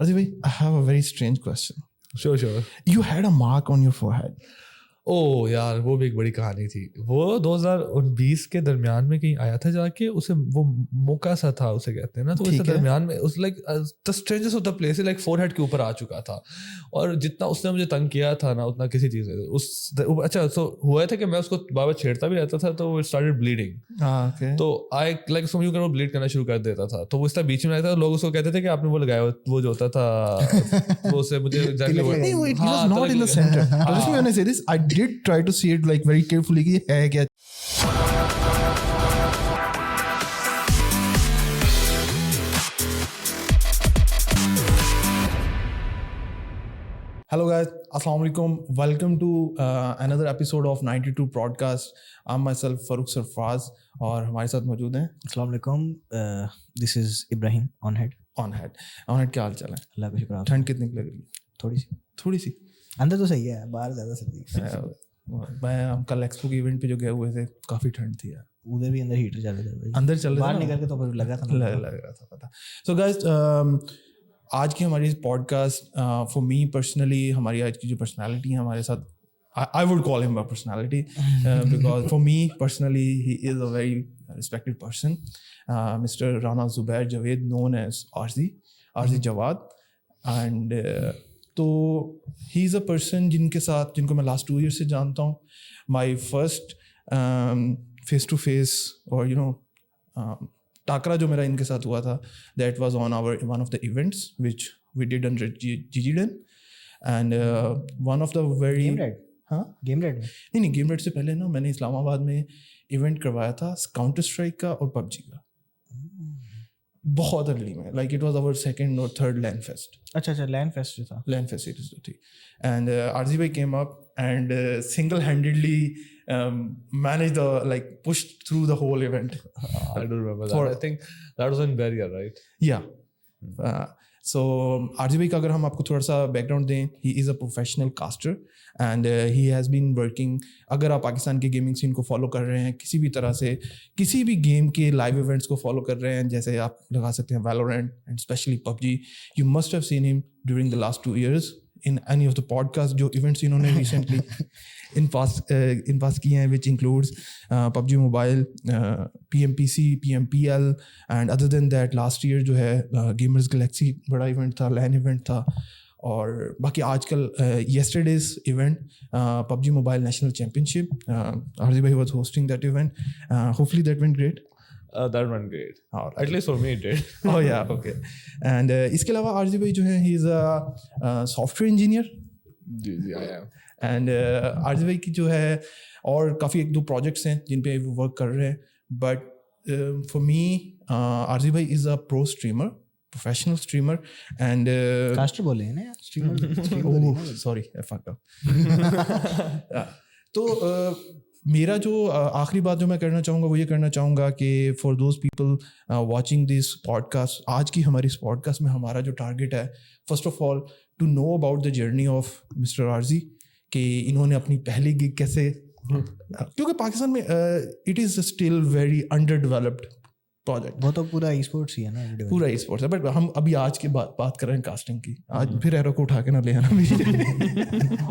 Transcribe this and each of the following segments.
Arzi bhai, I have a very strange question. Sure. You had a mark on your forehead. ओ यार वो भी एक बड़ी कहानी थी। वो 2020 के दरमियान में कहीं आया था जाके, उसे वो मौका सा था उसे कहते हैं ना, तो उसके दरमियान में उस like the strangest of the place like forehead के ऊपर आ चुका था, और जितना उसने मुझे तंग किया था ना उतना किसी चीज़ में उस अच्छा सो हुआ था कि मैं उसको बार छेड़ता भी रहता था तो वो स्टार्टेड ब्लीडिंग। तो आई लाइक सो यू वो ब्लीड करना शुरू कर देता था, तो वो इस तरह बीच में रहता था, लोग उसको कहते थे कि आपने वो लगाया वो जो होता था वो से मुझे एग्जैक्टली नहीं, it was not in the center. Trust me when I say this, I did try to see it like very carefully कि है क्या. Hello guys, Assalamu alaikum. Welcome to another episode of 92 podcast. I'm myself Farooq Sarfraz और हमारे साथ मौजूद हैं अस्सलाम वालेकुम. This is Ibrahim on head. क्या हाल चाल है? अल्लाह का शुक्र. ठंड कितनी लग रही है? थोड़ी सी अंदर तो सही है, बाहर ज़्यादा सर्दी. हम कल एक्सपो के इवेंट पे जो गए हुए थे काफ़ी ठंड थी यार. उधर भी अंदर हीटर चल रहे थे. अंदर चल रहे थे, बाहर निकल के तो फिर लग रहा था पता. सो गाइस, आज की हमारी पॉडकास्ट फॉर मी पर्सनली, हमारी आज की जो पर्सनालिटी है हमारे साथ, I would call him a personality because for me personally he is a very respected person, Mr. Rana Zubair Javed, known as RZ Jawad, and तो he is a person जिनको मैं last 2 years से जानता हूँ. My first face to face or टाकरा जो मेरा इनके साथ हुआ था, that was on one of the events which we did under GGDN, and one of the very game red नहीं गेम रेड से पहले ना मैंने इस्लामाबाद में इवेंट करवाया था काउंटर स्ट्राइक का और पबजी का, बहुत अर्ली में, like it was our second और थर्ड लैंड फेस्ट. अच्छा लैंड फेस्ट था. लैंड फेस्ट सीरीज जो थी, एंड आरजी भाई came up and single handedly managed the pushed through the whole event. I don't remember that. I think that was in Barrier, right? Yeah. So RZ भाई का अगर हम आपको थोड़ा सा बैकग्राउंड दें, he is a professional caster and he has been working. अगर आप पाकिस्तान के गेमिंग सीन को फॉलो कर रहे हैं, किसी भी तरह से किसी भी गेम के लाइव इवेंट्स को फॉलो कर रहे हैं, जैसे आप लगा सकते हैं Valorant and especially PUBG, you must have seen him during the last 2 years in any of the podcasts जो events इन्होंने recently in past किए हैं, which includes PUBG Mobile, PMPC, PMPL, and other than that last year जो है Gamers Galaxy बड़ा event था, LAN event था, और बाकी आजकल yesterday's event PUBG Mobile National Championship, RZ भाई was hosting that event. Hopefully that went great. That went great. At least for me it did. Oh yeah, okay. And इसके अलावा RZ भाई जो है he is a software engineer. जी I am. And RZ भाई की जो है और काफ़ी 1-2 प्रोजेक्ट्स हैं जिन पे वो वर्क कर रहे हैं, बट फॉर मी RZ भाई is a pro streamer, professional streamer and caster बोले हैं ना यार, streamer. Sorry I fucked up. तो मेरा जो आखिरी बात जो मैं करना चाहूँगा वो ये करना चाहूँगा कि for those people watching this podcast, आज की हमारी इस पॉडकास्ट में हमारा जो टारगेट है, first of all to know about the journey of mister RZ, कि इन्होंने अपनी पहली गिग कैसे, क्योंकि पाकिस्तान में it is still very under developed project. वो तो पूरा ई स्पोर्ट्स ही है ना, पूरा ई स्पोर्ट्स है, बट हम अभी आज की बात कर रहे हैं कास्टिंग की. आज फिर एरो को उठा के ना ले आना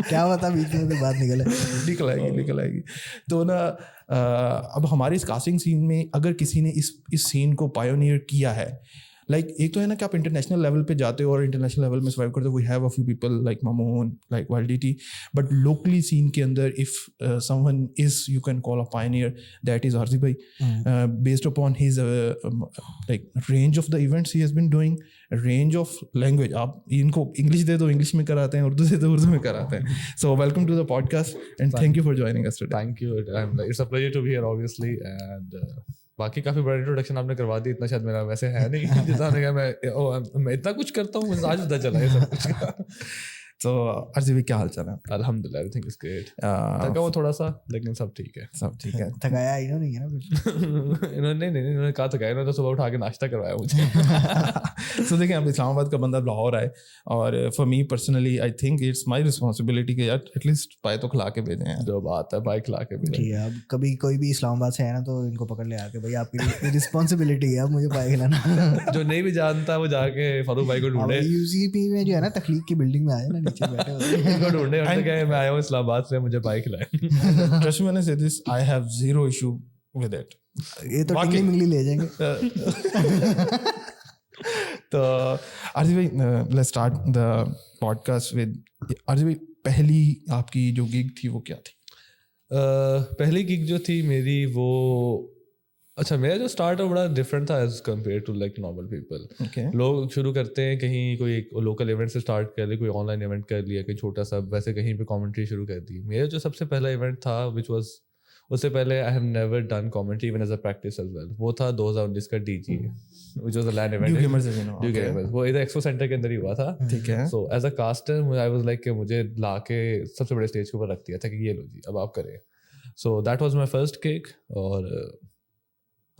क्या पता बीच में तो बात निकल आएगी. तो ना अब हमारे इस कास्टिंग सीन में अगर किसी ने इस सीन को पायोनियर किया है, एक तो है ना कि आप इंटरनेशनल लेवल पे जाते हो और इंटरनेशनल लेवल में सर्वाइव करते हो. We have a few people like Mamoon, like YLDT, but locally scene के अंदर if someone is you can call a pioneer, that is RZ भाई, based upon his range of the events he has been doing, range of language. आप इनको English दे दो English में कराते हैं, उर्दू दे दो उर्दू में कराते हैं. So welcome to the podcast and thank you for joining us today. Thank you. It's a pleasure to be here obviously, and बाकी काफ़ी बड़ा इंट्रोडक्शन आपने करवा दी. इतना शायद मेरा वैसे है नहीं जितना मैं इतना कुछ करता हूँ, आज पता चला है सब कुछ. तो अर्जी भाई क्या हाल चाल है? अल्हम्दुलिल्लाह एवरीथिंग इज ग्रेट। थका वो थोड़ा सा, लेकिन सब ठीक है। सब ठीक है। थकाया इन्होंने नहीं है ना कुछ? इन्होंने कहा थकाया, इन्होंने तो सुबह उठा के नाश्ता करवाया मुझे। सो देखिए, अब इस्लामाबाद का बंदा लाहौर आए, और for me personally I think it's my responsibility कि यार एटलीस्ट पाए तो खिला के भेजें यार। जो बात है भाई, खिला के भी ठीक है, अब कभी कोई भी इस्लामाबाद से है ना तो इनको पकड़ ले आके, भाई आपकी रिस्पॉन्सिबिलिटी है, अब मुझे पाए खिलाना। जो नहीं भी जानता वो जाके फारूक भाई को ढूंढे, यूसीपी में जो है ना, तकलीफ की बिल्डिंग में आए ना, नीचे बैठे होते हैं। इनको ढूंढे, उनसे कहे मैं आया हूँ इस्लामाबाद से, मुझे भाई खिलाए। Trust me when I say this, I have zero issue with it. ये तो वाकई। टिंगली मिंगली ले जाएंगे। तो अर्जी भाई, let's start the podcast with अर्जी भाई, पहली आपकी जो गिग थी वो क्या थी? पहली गिग जो थी मेरी वो, अच्छा मेरा जो स्टार्ट है बड़ा डिफरेंट था as compare to like normal people. Okay. लोग शुरू करते हैं कहीं कोई एक लोकल इवेंट से स्टार्ट कर लिया, कोई ऑनलाइन इवेंट कर लिया, कोई छोटा सा, वैसे कहीं पे कमेंट्री शुरू कर दी। मेरा जो सबसे पहला इवेंट था विच वाज, उससे पहले I have never done commentary even as a practice as well, वो था 2019 का DG which was a land event, dew gamers is, dew gamers, वो इधर एक्सपो सेंटर के अंदर ही हुआ था। ठीक है। So as a caster I was like कि मुझे लाके सबसे बड़े स्टेज के ऊपर रख दिया था कि ये लो जी अब आप करें। So that was my first kick. और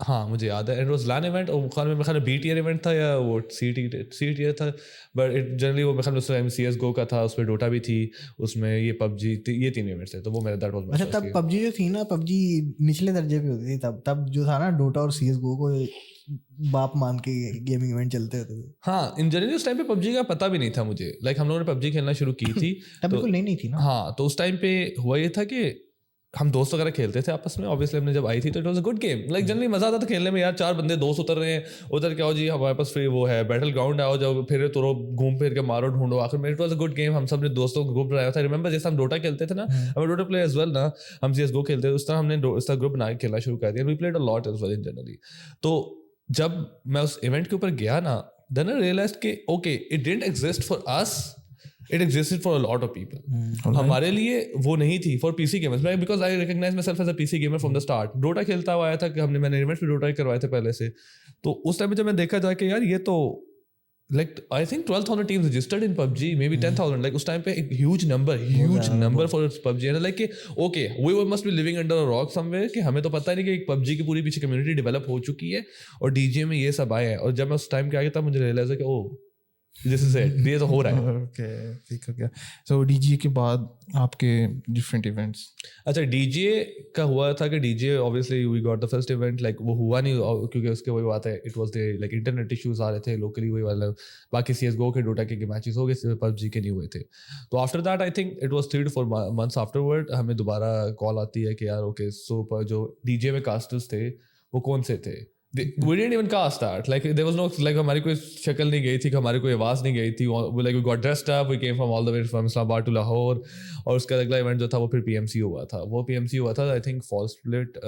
हाँ मुझे याद है, इट वाज लैन इवेंट, और मेरे ख्याल में बी टीयर इवेंट था या वो सी टीयर था, बट इट जनरली वो मेरे ख्याल में उस टाइम CSGO का था, उसमें डोटा भी थी, उसमें ये PUBG, ये 3 इवेंट्स थे। तो वो मेरा दैट वाज माय। अच्छा, तब पबजी जो थी ना, पबजी निचले दर्जे पे होती थी तब जो था ना, डोटा और CSGO को बाप मान के गेमिंग इवेंट चलते होते थे। हाँ इन जनरली उस टाइम पे PUBG का पता भी नहीं था मुझे, लाइक हम लोगों ने PUBG खेलना शुरू की थी तब बिल्कुल नहीं थी ना। हाँ, तो उस टाइम पे हुआ ये था कि हम दोस्त वगैरह खेलते थे आपस में, ऑब्वियसली हमने जब आई थी तो it was a good game, like generally मजा आता था खेलने में यार, 4 बंदे दोस्त उतर रहे हैं, उधर क्या हो जी हमारे पास फ्री वो है बैटल ग्राउंड, आओ जाओ फिर तुरो घूम फिर के मारो ढूंढो, आखिर में it was a good game. हम सब ने दोस्तों को ग्रुप बनाया था, रिमेंबर जैसे हम डोटा खेलते थे ना, हम डोटा प्ले एज वेल ना, हम CSGO खेलते थे, उस तरह हमने इस तरह ग्रुप बना के खेलना शुरू कर दिया, we played a lot as well in generally. तो जब मैं उस इवेंट के ऊपर गया ना, देन आई रियलाइज्ड कि okay it didn't exist for us, it existed for a lot of people. हमारे लिए वो नहीं थी for PC gamers, because I recognise myself as a PC gamer from the start. Dota खेलता हुआ आया था कि मैंने इवेंट्स में डोटा करवाए थे पहले से। तो उस टाइम पे जब मैं देखा जाए कि यार ये तो like I think 12,000 teams registered in PUBG, maybe 10,000, like उस टाइम पे एक huge number for PUBG, and like okay we must be living under a rock somewhere, कि हमें तो पता नहीं कि एक PUBG की पूरी पीछे कम्युनिटी डेवलप हो चुकी है और DJ में ये सब आए हैं। और जब मैं उस टाइम के आया तब मुझे रियलाइज है कि ओ दिस इज इट, ये तो हो रहा है। ओके, ठीक हो गया। सो डीजे के बाद आपके डिफरेंट इवेंट्स? अच्छा DJ का हुआ था कि DJ obviously we got the first event, like वो हुआ नहीं क्योंकि उसके वही बात है, it was the like internet issues आ रहे थे लोकली, वही वाला बाकी CSGO के डोटा के मैचेस हो गए, PUBG के नहीं हुए थे। तो after that I think it was 3 to 4 months afterward हमें दोबारा कॉल आती है कि यार ओके सो जो DJ में कास्टर्स थे वो कौन से थे। We didn't even cast that. Like there was no like हमारी कोई शक्ल नहीं गई थी, हमारी कोई आवाज़ नहीं गई थी। Like we got dressed up, we came from all the way from Islamabad to Lahore। और उसका अगला इवेंट जो था वो फिर PMC हुआ था। वो PMC हुआ था आई थिंक फॉल स्प्लिट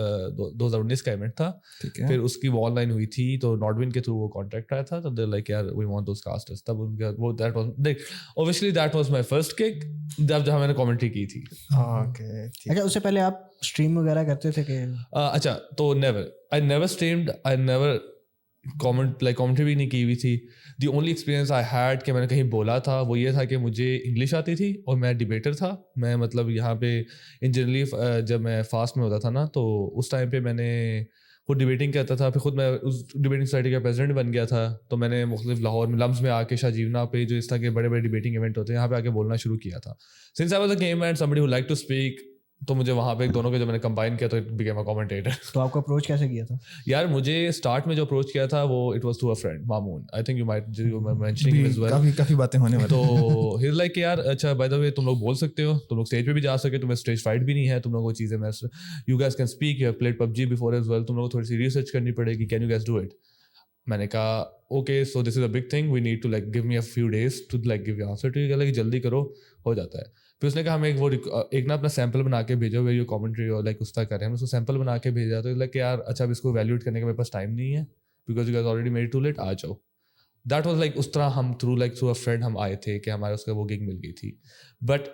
2019 का इवेंट था। ठीक है। फिर उसकी वो ऑनलाइन हुई थी, तो नॉटविन के थ्रू वो कॉन्ट्रैक्ट आया था। तो दे लाइक यार वी वांट दोस कास्टर्स। तब उनका वो that was like obviously that was my first kick जब मैंने कमेंट्री की थी। ओके, ठीक। अच्छा, उससे पहले आप स्ट्रीम वगैरह करते थे कि? अच्छा तो I never streamed, I never commentary भी नहीं की हुई थी। The only experience I had कि मैंने कहीं बोला था वो ये था कि मुझे इंग्लिश आती थी और मैं डिबेटर था। मैं मतलब यहाँ पे इन जनरली जब मैं फास्ट में होता था ना, तो उस टाइम पे मैंने खुद डिबेटिंग करता था, फिर खुद मैं उस डिबेटिंग सोसाइटी का प्रेसिडेंट बन गया था। तो मैंने मुख्तलिफ लाहौर में लम्स में आके शाहजीवना पे जो इस तरह के बड़े बड़े डिबेटिंग इवेंट होते हैं यहाँ पे आके बोलना शुरू किया था। Since I was a gamer and somebody who like to speak, तो मुझे वहाँ पे दोनों के जब मैंने कंबाइन किया तो इट बिकेम अ कमेंटेटर। तो आपको अप्रोच कैसे किया था? यार मुझे स्टार्ट में जो अप्रोच किया था वो it was to a friend Mamoon, I think you might mentioning him as well. काफी बातें होने वाली। तो ही इज लाइक यार अच्छा बाय द वे तुम लोग बोल सकते हो, तुम लोग स्टेज पे भी जा सके, तुम्हें स्टेज फाइट भी नहीं है, तुम लोग वो चीज़ें मैं you guys can speak, you have played PUBG before as well, तुम लोग को थोड़ी सी रिसर्च करनी पड़ेगी, can you guys do it. मैंने कहा okay so this is a big thing, we need to like give me a few days to like give you answer to. कि जल्दी करो, हो जाता है। फिर उसने कहा हमें एक ना अपना सैंपल बना के भेजो वे यू कमेंट्री और लाइक उसका करें। हम उसको सैंपल बना के भेजा, तो लाइक यार अच्छा अब इसको वैल्यूएट करने का मेरे पास टाइम नहीं है because you guys already made too late, आ जाओ। दैट वाज लाइक उस तरह हम थ्रू अ फ्रेंड हम आए थे कि हमारे उसका वो गिग मिल गई थी। बट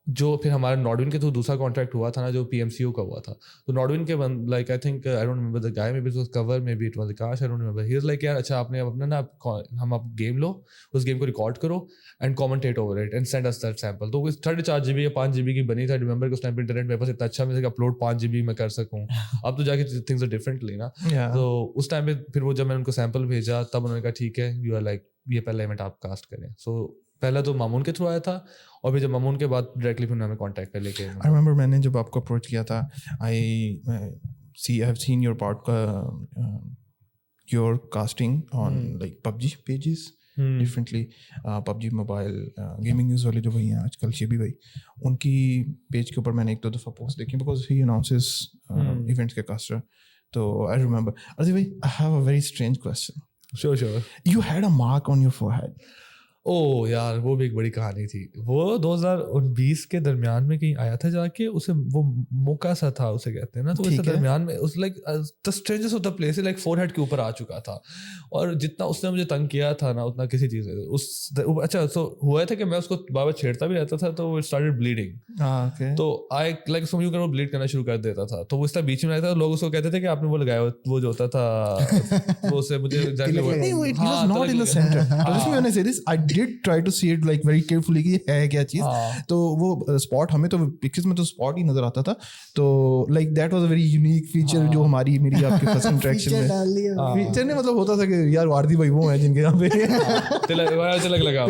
जो फिर हमारा नॉर्डविन के थ्रू दूसरा कॉन्ट्रैक्ट हुआ था ना, जो PMCO का हुआ था, तो नॉर्डविन के like I think I don't remember the guy, may be it was cover, may be it was Akash, I don't remember, he was like यार अच्छा आपने अपना ना हम आप गेम लो, उस गेम को रिकॉर्ड करो and commentate over it and send us that sample. तो 4.5 GB या 5 GB की बनी था। रिमेंबर कि उस टाइम पे इंटरनेट मेरे पास इतना अच्छा मिला कि अपलोड 5 GB में कर सकूं। अब तो जाके थिंग्स आर डिफरेंटली ना। तो उस टाइम पे फिर वो जब मैंने उनको सैंपल भेजा तब उन्होंने कहा ठीक है यू आर लाइक ये पहला इवेंट आप कास्ट करें। सो पहला तो मामून के थ्रू आया था और फिर जब मामून के बाद डायरेक्टली फिर उन्होंने कांटेक्ट कर लेके आई रिमेंबर मैंने जब आपको अप्रोच किया था, आई have seen your part your casting on like PUBG pages differently, PUBG mobile gaming news वाले जो भाई हैं आजकल शेबी भाई, उनकी पेज के ऊपर मैंने 1-2 दफ़ा पोस्ट देखी बिकॉज ही अनाउंसेस इवेंट्स के कास्टर। तो आई रिमेंबर अर्जी भाई, I have a very strange question. Sure you had a mark on your forehead. ओ यार वो भी एक बड़ी कहानी थी। वो 2019 के दरमियान में कहीं आया था जाके, उसे वो मौका सा था उसे कहते हैं ना, तो उसके दरमियान में उस like the strangest of the place like forehead के ऊपर आ चुका था और जितना उसने मुझे तंग किया था ना उतना किसी चीज़ से उस अच्छा सो हुआ था कि मैं उसको बाबा छेड़ता भी रहता था तो वो स्टार्टेड ब्लीडिंग। तो आई लाइक समझ कर वो ब्लीड करना शुरू कर देता था। तो वो इस तरह बीच में रहता था, लोग उसको कहते थे कि आपने वो लगाया वो जो होता था वो से मुझे did try to see it like very carefully कि है क्या चीज। तो वो स्पॉट हमें तो पिक्चर्स में तो स्पॉट ही नजर आता था। तो like that was a very unique feature जो हमारी मेरी आपके फर्स्ट इंटरेक्शन में फीचर ने मतलब होता था कि यार वारदी भाई वो हैं जिनके यहाँ पे तिलक लगा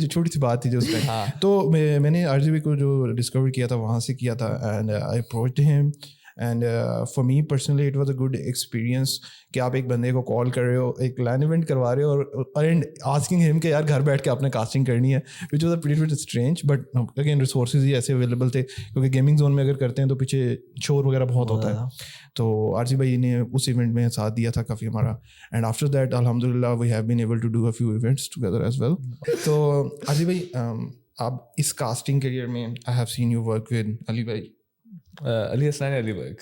छोटी सी बात थी जो उस टाइम। तो मैंने RGB को जो डिस्कवर किया था वहाँ से किया था and I approached him and for me personally it was a good experience कि आप एक बंदे को कॉल कर रहे हो, एक लैन इवेंट करवा रहे हो और एंड आस्किंग हिम कि यार घर बैठ के आपने कास्टिंग करनी है, which was a pretty bit strange but again resources ही ऐसे अवेलेबल थे क्योंकि गेमिंग जोन में अगर करते हैं तो पीछे शोर वगैरह बहुत होता है। तो RG भाई ने उस इवेंट में साथ दिया था काफ़ी हमारा एंड आफ्टर दैट अल्हम्दुलिल्लाह we have been able to do a few events together as well. तो RG भाई आप इस कास्टिंग करियर में I have seen you work with Ali भाई, अली हसन अली वर्क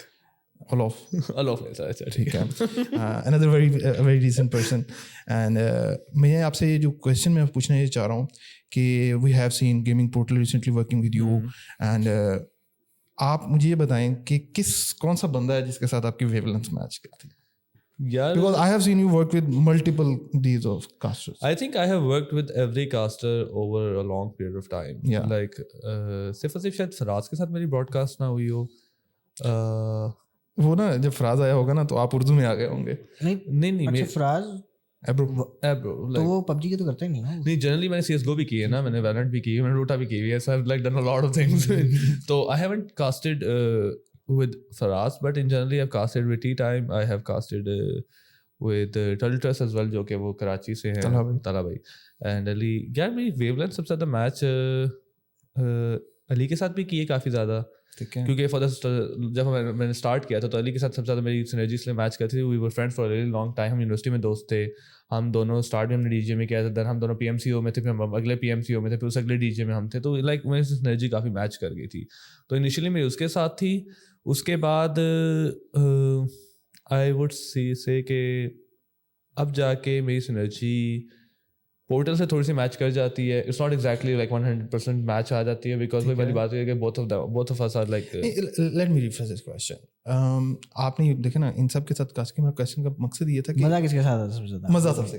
अलोफ अच्छा ठीक है, another very decent person and मैं आपसे जो क्वेश्चन मैं पूछना ये चाह रहा हूँ कि we have seen Gaming Portal recently working with you and आप मुझे ये बताएं कि कौन सा बंदा है जिसके साथ आपकी वेवलेंथ मैच करती है? Yeah, because I have seen you work with multiple these of casters. I think I have worked with every caster over a long period of time. Yeah. Like सिर्फ शायद फराज के साथ मेरी ब्रॉडकास्ट ना हुई हो। वो ना जब फराज आया होगा ना तो आप उर्दू में आ गए होंगे। नहीं अच्छा फराज एब्रो तो वो PUBG के तो करता ही नहीं ना। नहीं जनरली मैंने CSGO भी की है ना, मैंने वैलेंट भी की है, मैंने रोटा भी की है, so I've like done a lot of things. तो I haven't casted with Faraz but in generally I've casted with Tea Time, I have casted with Turtle Trust as well जो कि वो कराची से हैं तला भाई एंड अली। यार मेरी वेवलेंथ सबसे ज़्यादा मैच अली के साथ भी की है काफ़ी ज़्यादा क्योंकि फॉर जब मैंने स्टार्ट किया था तो अली के साथ सबसे ज़्यादा मेरी सिनर्जी इसलिए मैच करती थी। We were friends for a very long time, हम यूनिवर्सिटी में दोस्त थे, हम दोनों स्टार्ट में हमने DJ में किया था, देन हम दोनों PMCO में थे, फिर हम अगले PMCO में थे, फिर उस अगले DJ में हम थे। तो लाइक मेरी सिनर्जी काफ़ी मैच कर गई थी। तो इनिशियली मेरी उसके साथ थी, उसके बाद आई वुड से कि अब जाके मेरी सिनर्जी पोर्टल से थोड़ी सी मैच कर जाती है। It's not exactly like 100% match आ जाती है बिकॉज वही वाली बात है कि both of us are like let me rephrase this question। आपने देखे ना इन सब के साथ कास्ट के मेरा क्वेश्चन का मकसद ये था कि मजा किसके साथ आता है सबसे ज्यादा? मजा सबसे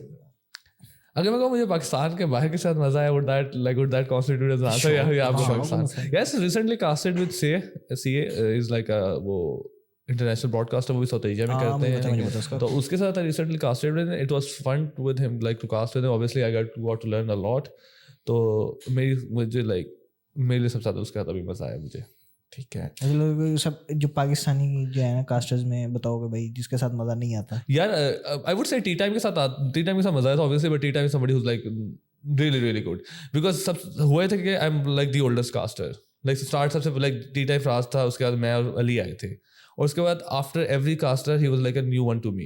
अगर मैं कहूँ मुझे पाकिस्तान के बाहर के साथ मजा आया would that constitute as an answer? या Pakistan? Yes, recently casted with CA is like वो इंटरनेशनल ब्रॉडकास्टर वो भी साउथ एशिया में करते हैं, तो उसके साथ I recently casted with, it was fun with him like to cast with him, obviously I got to learn a lot. तो मुझे लाइक मेरे लिए सबसे ज़्यादा उसके साथ अभी मज़ा आया मुझे। ठीक है, लोग सब जो पाकिस्तानी जो है ना कास्टर्स में बताओगे भाई जिसके साथ मज़ा नहीं आता यार? I would say tea time के साथ मज़ा आया था obviously, but tea time somebody who's like really good because सब हुए थे कि I am like the oldest caster, like start सबसे लाइक टी टाइम फराज था, उसके बाद मैं और अली आए थे और उसके बाद after every caster he was like a new one to me.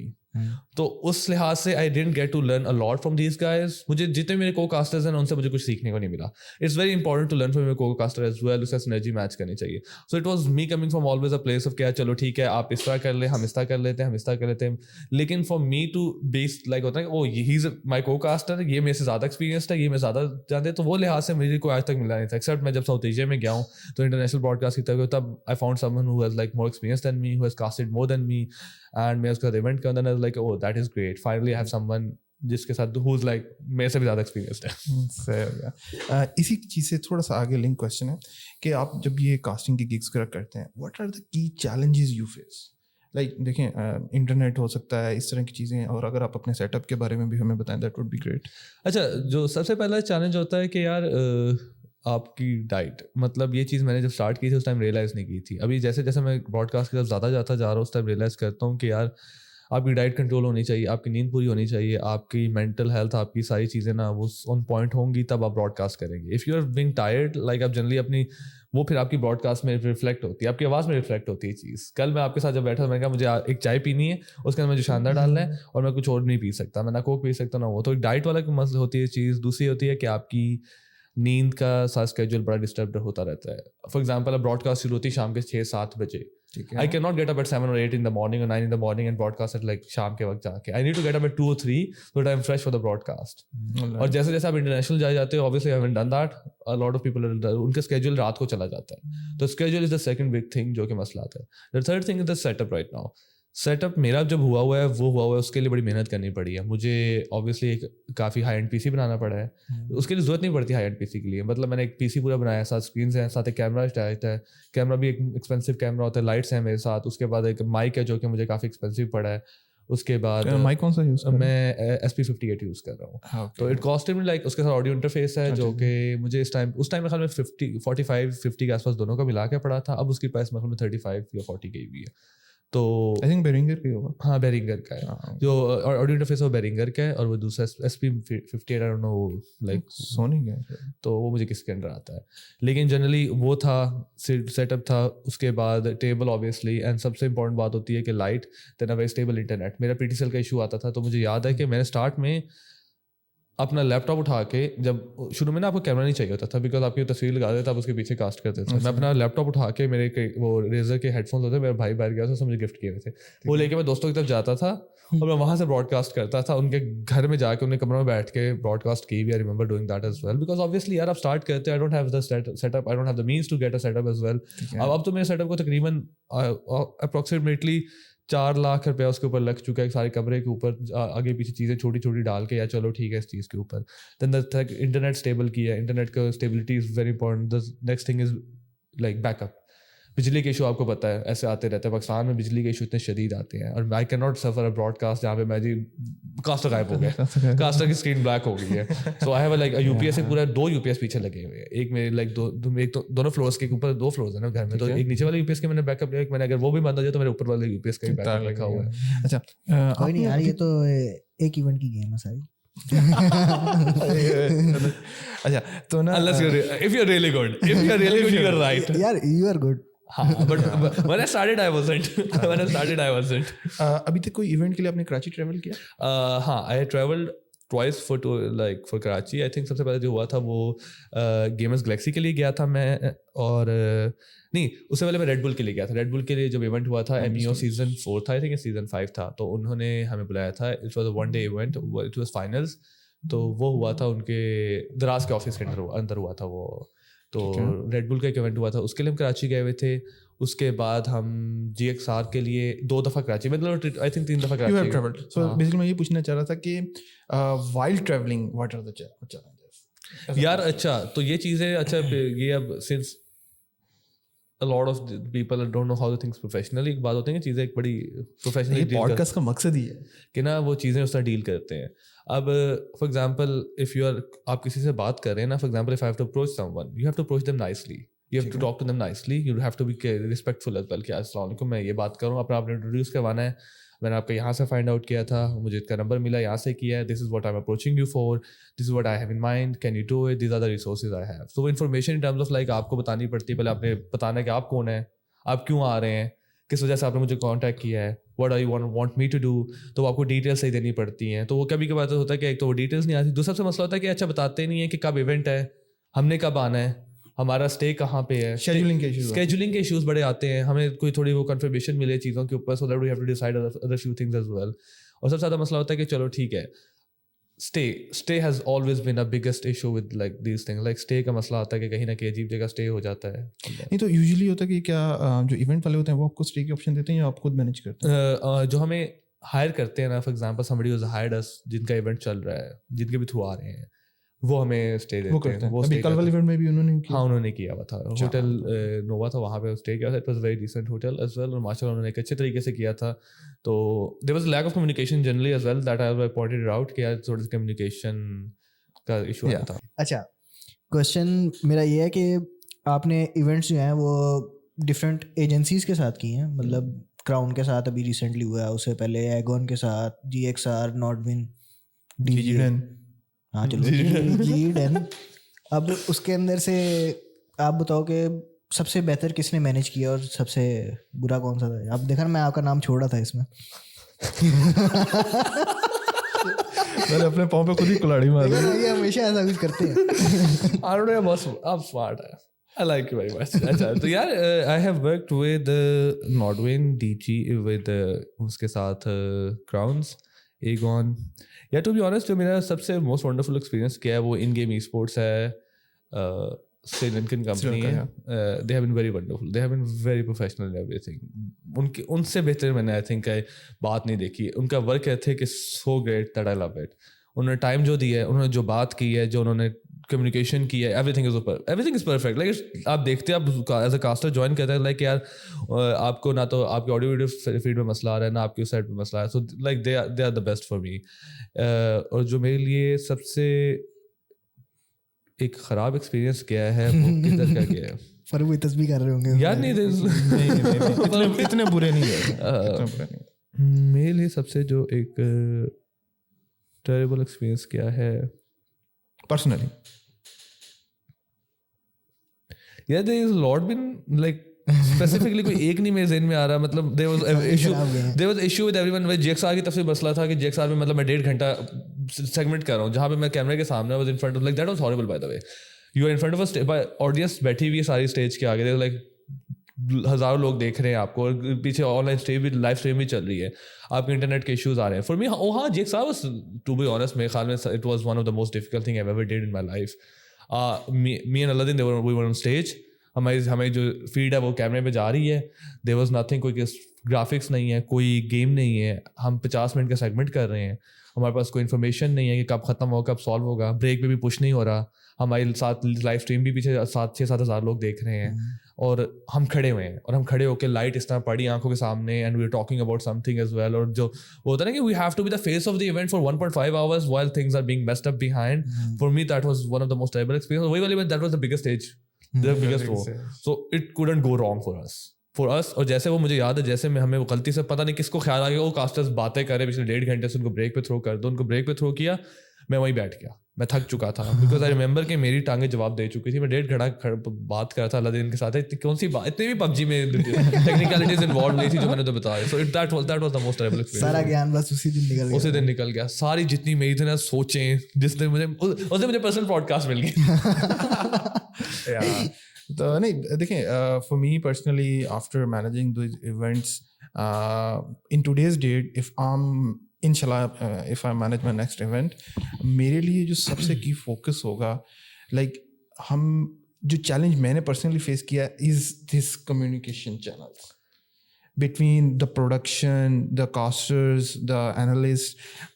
तो उस लिहाज से I didn't get to learn a lot from these guys. मुझे जितने मेरे को कास्टर्स हैं उनसे मुझे कुछ सीखने को नहीं मिला. It's very important to learn from your co caster as well. उससे सिनर्जी मैच करनी चाहिए. So it was me coming from always a place of क्या चलो ठीक है आप इस तरह कर ले, हम इस तरह कर लेते हैं, हम इस तरह कर लेते हैं. लेकिन for me to base like होता है ओ ही इज माई को कास्टर, ये मेरे से ज़्यादा एक्सपीरियंस्ड है, ये मैं ज़्यादा जानते. तो वो लिहाज से मुझे कोई आज तक मिला नहीं था. एक्सेप्ट मैं जब साउथ एशिया में गया हूँ तो इंटरनेशनल ब्रॉडकास्ट की तब I found someone who has like more experience than me, who has casted more than me. And मैं उसका इवेंट करना था like oh that is great, finally I have someone जिसके साथ हु इज लाइक मेरे से भी ज़्यादा एक्सपीरियंस्ड है. सही हो गया. इसी चीज़ से थोड़ा सा आगे लिंक क्वेश्चन है कि आप जब ये कास्टिंग की गिग्स करते हैं, what are the key challenges you face? Like देखें इंटरनेट हो सकता है, इस तरह की चीज़ें, और अगर आप अपने सेटअप के बारे में भी हमें बताएं दैट वुड बी ग्रेट. अच्छा, जो सबसे पहला चैलेंज होता है कि यार आपकी डाइट, मतलब ये चीज़ मैंने जब स्टार्ट की थी उस टाइम रियलाइज़ नहीं की थी. अभी जैसे जैसे मैं ब्रॉडकास्ट की तरफ ज़्यादा जाता जा रहा हूँ उस टाइम रियलाइज़ करता हूँ कि यार आपकी डाइट कंट्रोल होनी चाहिए, आपकी नींद पूरी होनी चाहिए, आपकी मेंटल हेल्थ, आपकी सारी चीज़ें ना वो ऑन पॉइंट होंगी तब आप ब्रॉडकास्ट करेंगे. If you are being tired like आप जनरली अपनी वो फिर आपकी ब्रॉडकास्ट में रिफ्लेक्ट होती है, आपकी आवाज़ में रिफ्लेक्ट होती है चीज़. कल मैं आपके साथ जब बैठा मैंने कहा मुझे एक चाय पीनी है, उसके अंदर मुझे शानदार डालना है और मैं कुछ और नहीं पी सकता, मैं ना कोक पी सकता ना वो. तो डाइट वाला की मसला होती है चीज़. दूसरी होती है कि आपकी नींद का सारा स्केड्यूल बड़ा डिस्टर्ब होता रहता है. फॉर एग्जाम्पल अब ब्रॉडकास्ट शुरू होती है शाम के 6-7 बजे. I cannot get up at 7 or 8 in the morning or 9 in the morning and broadcast at like शाम के वक्त जाके. I need to get up at 2 or 3 so that I'm fresh for the broadcast. और जैसे जैसे आप international जाते हो obviously I haven't done that. A lot of people उनका schedule रात को चला जाता है. तो schedule is the second big thing जो कि मसला आता है. The third thing is the setup right now. Setup मेरा जब हुआ हुआ है उसके लिए बड़ी मेहनत करनी पड़ी है. मुझे ऑब्वियसली एक काफ़ी हाई एंड पीसी बनाना पड़ा है. उसके लिए ज़रूरत नहीं पड़ती हाई एंड पीसी के लिए. मतलब मैंने एक पीसी पूरा बनाया, 7 स्क्रीन हैं, साथ एक कैमरा अटैच्ड है. कैमरा भी एक एक्सपेंसिव कैमरा होता है, लाइट्स हैं मेरे साथ. उसके बाद एक माइक है जो कि मुझे काफ़ी एक्सपेंसिव पड़ा है. उसके बाद माइक कौन सा यूज़ कर रहे हैं? मैं SP58 यूज़ कर रहा हूँ. तो इट कॉस्ट मी लाइक उसके साथ ऑडियो इंटरफेस है जो कि मुझे उस टाइम मेरे ख्याल में 45-50 के आसपास दोनों का मिला के पड़ा था. अब उसकी प्राइस मेरे ख्याल में 35 या 40 की भी है. तो आई थिंक बेरिंगर का होगा. हाँ बेरिंगर का है. जो ऑडियो इंटरफेस वो बेरिंगर का है और वो दूसरा SP58 I don't know like Sony का है. तो वो मुझे किसके अंडर आता है. लेकिन जनरली वो था सेटअप था. उसके बाद टेबल ऑब्वियसली, एंड सबसे इंपॉर्टेंट बात होती है कि light, then a very stable internet. मेरा PTCL का इशू आता था तो मुझे याद है कि मैंने स्टार्ट में अपना लैपटॉप उठा के, जब शुरू में ना आपको कैमरा नहीं चाहिए होता था बिकॉज आपकी तस्वीर लगा देते आप उसके पीछे कास्ट करते थे. मैं अपना लैपटॉप उठा के, मेरे वो रेजर के हेडफोन्स होते मेरे भाई बाहर गया था, मुझे गिफ्ट किए हुए थे, वो लेके मैं दोस्तों की तरफ जाता था और मैं वहाँ से ब्रॉडकास्ट करता था. उनके घर में जाके उनके कमरे में बैठ के ब्रॉडकास्ट की भी. I remember doing that as well because obviously यार आप स्टार्ट करते हैं, I don't have the setup, I don't have the means to get a setup as well. अब तो मेरे सेटअप को तकरीबन अप्रॉक्सीमेटली 4 लाख रुपया उसके ऊपर लग चुका है, सारे कमरे के ऊपर आगे पीछे चीज़ें छोटी छोटी डाल के, या चलो ठीक है इस चीज़ के ऊपर. देन द इंटरनेट स्टेबल किया है. इंटरनेट का stability is very important. The next thing is like backup. बिजली के इशू आपको पता है ऐसे आते रहते हैं. पाकिस्तान में बिजली के इशू इतने शदीद आते हैं और I can not suffer a broadcast जहाँ पे मैं जी कास्टर गायब हो गया, कास्टर की स्क्रीन ब्लैक हो गई है. सो आई हैव लाइक UPS से पूरा 2 UPS पीछे लगे हुए हैं. एक मेरे लाइक दोनों फ्लोर्स के ऊपर 2 फ्लोर्स है ना घर में, तो एक नीचे वाले UPS के मैंने बैकअप लिया. मैंने अगर वो भी बंद हो जाए तो मेरे ऊपर वाले UPS का भी बैकअप रखा हुआ है. अच्छा कोई नहीं यार, ये तो एक इवेंट की गेम है सारी. अच्छा तो ना Unless if you're really good, you're right. यार you are good. हाँ, but when I started I wasn't. अभी तक कोई इवेंट के लिए आपने कराची ट्रैवल किया? हाँ, I traveled twice for Karachi. I think सबसे पहले जो हुआ था वो गेमर्स गैलेक्सी के लिए गया था मैं, और नहीं उससे पहले मैं रेड बुल के लिए गया था. रेड बुल के लिए जब इवेंट हुआ था MEO सीजन 4 था, आई थिंक सीजन 5 था, तो उन्होंने हमें बुलाया था. It was a 1 day event, it was finals. तो वो हुआ था उनके दराज के ऑफिस के अंदर हुआ था वो. तो रेड बुल का एक इवेंट हुआ था, उसके लिए हम कराची गए हुए थे. उसके बाद हम GXR के लिए 2 दफ़ा कराची, मतलब आई थिंक 3 दफ़ा Karachi. You have traveled. So basically मैं ये पूछना चाह रहा था कि while traveling what are the challenges? यार अच्छा, तो ये चीज़ें अच्छा ये अब since a lot of people don't know how to think professionally, एक बात होती है कि चीज़ें एक बड़ी प्रोफेशनली पॉडकास्ट का मकसद ही है कि ना वो चीज़ें उस तरह डील करते हैं. अब फॉर एग्जांपल इफ़ आप किसी से बात कर रहे हैं ना, for example if I have to approach someone, you have to approach them nicely, you have to talk to them nicely, you have to be respectful as well. कि अस्सलाम वालेकुम, मैं ये बात कर रहा हूँ, अपना आपने इंट्रोड्यूस करवाना है, मैंने आपका यहाँ से फाइंड आउट किया था, मुझे इसका नंबर मिला, यहाँ से किया है, this is what I am approaching you for, this is what I have in mind, can you do it, this are the resources I have. तो वो information in terms of like आपको बतानी पड़ती है. पहले आपने बताना है कि आप कौन है, आप क्यों आ रहे हैं, किस वजह से आपने मुझे कांटेक्ट किया है, what are you want me to do, तो वो आपको डिटेल्स सही देनी पड़ती हैं। तो वो कभी कभार तो होता है कि एक तो वो डिटेल्स नहीं आती, दूसरा से मसला होता है कि अच्छा बताते नहीं है कि कब इवेंट है, हमने कब आना है, हमारा स्टे कहाँ पे है, शेड्यूलिंग के इश्यूज बड़े आते हैं, हमें कोई थोड़ी वो कंफर्मेशन मिले चीज़ों के ऊपर, so that we have to decide other few things as well. और सबसे ज़्यादा मसला होता है कि चलो ठीक है, stay has always been a biggest issue with like these things, like stay का मसला आता है कि कहीं ना कहीं अजीब जगह stay हो जाता है। नहीं तो यूजुअली होता है कि क्या जो इवेंट वाले होते हैं वो आपको स्टे की ऑप्शन देते हैं या आप खुद मैनेज करते हैं? जो हमें हायर करते हैं ना, for example somebody who's hired us, जिनका इवेंट चल रहा है, जिनके भी थ्रू आ रहे हैं, वो हमें स्टे वो देते करते हैं। हैं। अभी कल वाले इवेंट में भी उन्होंने किया। हाँ, उन्होंने किया हुआ था, होटल नोवा था, वहाँ पे स्टे किया था। It was very decent hotel as well, और माशाल्लाह उन्होंने एक अच्छे तरीके से किया था। तो there was lack of communication generally as well, that I pointed out कि यार थोड़ा सा कम्युनिकेशन का इशू आया था। अच्छा, क्वेश्चन मेरा ये है कि आपने इवेंट्स जो हैं वो डिफरेंट एजेंसीज के साथ किए हैं, मतलब क्राउन के साथ अभी रिसेंटली हुआ है, उससे पहले एगोन के साथ, GXR, नॉटविन, GG10। हाँ चलो GG10। अब उसके अंदर से आप बताओ कि सबसे बेहतर किसने मैनेज किया और सबसे बुरा कौन सा था? आप देखा ना, मैं आपका नाम छोड़ रहा था इसमें। मैंने अपने पाँव पे खुद ही कुल्हाड़ी मारी। ये हमेशा ऐसा कुछ करते हैं। I don't know, बस आप स्मार्ट है, I like you very much। अच्छा, तो यार I have worked with Nodwin, DG, with उसके साथ Crowns, Aegon। या टू बी ऑनेस्ट, जो मेरा सबसे मोस्ट वंडरफुल एक्सपीरियंस किया है वो इन गेम ई स्पोर्ट्स है, श्रीलंकन कंपनी है। They have been very wonderful, they have been very professional in everything. उनसे बेहतर मैंने आई थिंक बात नहीं देखी। उनका work ethic is so great that I love it. उन्होंने टाइम जो दिया है, उन्होंने जो बात की है, जो उन्होंने कम्युनिकेशन की है, एवरीथिंग इज परफेक्ट। लाइक आप देखते हैं, आप एज अ कास्टर ज्वाइन करते हैं, लाइक यार आपको ना तो आपके ऑडियो वीडियो फीड में मसला आ रहा है, ना आपकी साइड पे मसला है, so like they are the best for me. और जो मेरे लिए सबसे एक खराब एक्सपीरियंस क्या है वो किधर का गया है, पर वो तस्वीर कर रहे होंगे यार नहीं इतने बुरे नहीं है। मेरे लिए सबसे जो एक टेरिबल एक्सपीरियंस क्या है पर्सनली, यार there is lot been like specifically कोई एक नहीं मेरे ज़हन में आ रहा। मतलब there was issue with everyone. With GXR की तरफ से मसला था कि GXR में मतलब मैं 1.5 घंटा सेगमेंट कर रहा हूँ जहाँ पे मैं कैमरे के सामने was in front of, like that was horrible by the way. You are in front of a audience बैठी हुई है सारी स्टेज के आगे, देयर लाइक हज़ारों लोग देख रहे हैं आपको, और पीछे ऑनलाइन स्ट्रीम भी, लाइव स्ट्रीम भी चल रही है, आपके इंटरनेट के इश्यूज आ रहे हैं। फॉर मी हाँ GXR was, to be honest, मेरे ख्याल में it was one of the most difficult thing I ever did in my life. Me and Aladdin we were on stage, हमारी जो फीड है वो कैमरे पे जा रही है, देयर वाज नथिंग, कोई ग्राफिक्स नहीं है, कोई गेम नहीं है, हम 50 मिनट का सेगमेंट कर रहे हैं, हमारे पास कोई इन्फॉर्मेशन नहीं है कि कब खत्म होगा, कब सॉल्व होगा, ब्रेक पे भी पुश नहीं हो रहा, हमारे साथ लाइव स्ट्रीम भी पीछे 6-7 हज़ार लोग देख रहे हैं, और हम खड़े हुए हैं, और हम खड़े होकर लाइट इस तरह पड़ी आंखों के सामने, and we are talking about something as well. और जो वो होता है ना कि we have to be the face of the event for 1.5 hours while things are being messed up behind. For me that was one of the most terrible experience. वही वाली that was the biggest stage, the biggest role, so it couldn't go wrong for us। और जैसे वो मुझे याद है, जैसे में हमें वो गलती से पता नहीं किसको ख्याल आ गया वो कास्टर्स बातें कर रहे पिछले 1.5 घंटे से, उनको ब्रेक पे थ्रो कर दो, उनको ब्रेक पे थ्रो किया, मैं वहीं बैठ गया, मैं थक चुका था, बिकॉज आई रिमेंबर कि मेरी टांगें जवाब दे चुकी थी। मैं 1.5 घंटा बात कर रहा था अलादीन के साथ, कौन सी बात, इतनी भी PUBG में टेक्निकलिटीज इन्वॉल्व नहीं थी जो मैंने तो बताया। So that was the most terrible experience. सारा ज्ञान बस उसी दिन निकल गया। सारी जितनी मेरी थी ना सोचें, जिस दिन मुझे पर्सनल पॉडकास्ट मिल गई। तो नहीं देखें, for me personally after managing those events in today's date, if I manage my next event, मेरे लिए जो सबसे की फोकस होगा, लाइक हम जो चैलेंज मैंने पर्सनली फेस किया is this communication channels between the production, the casters, the analysts।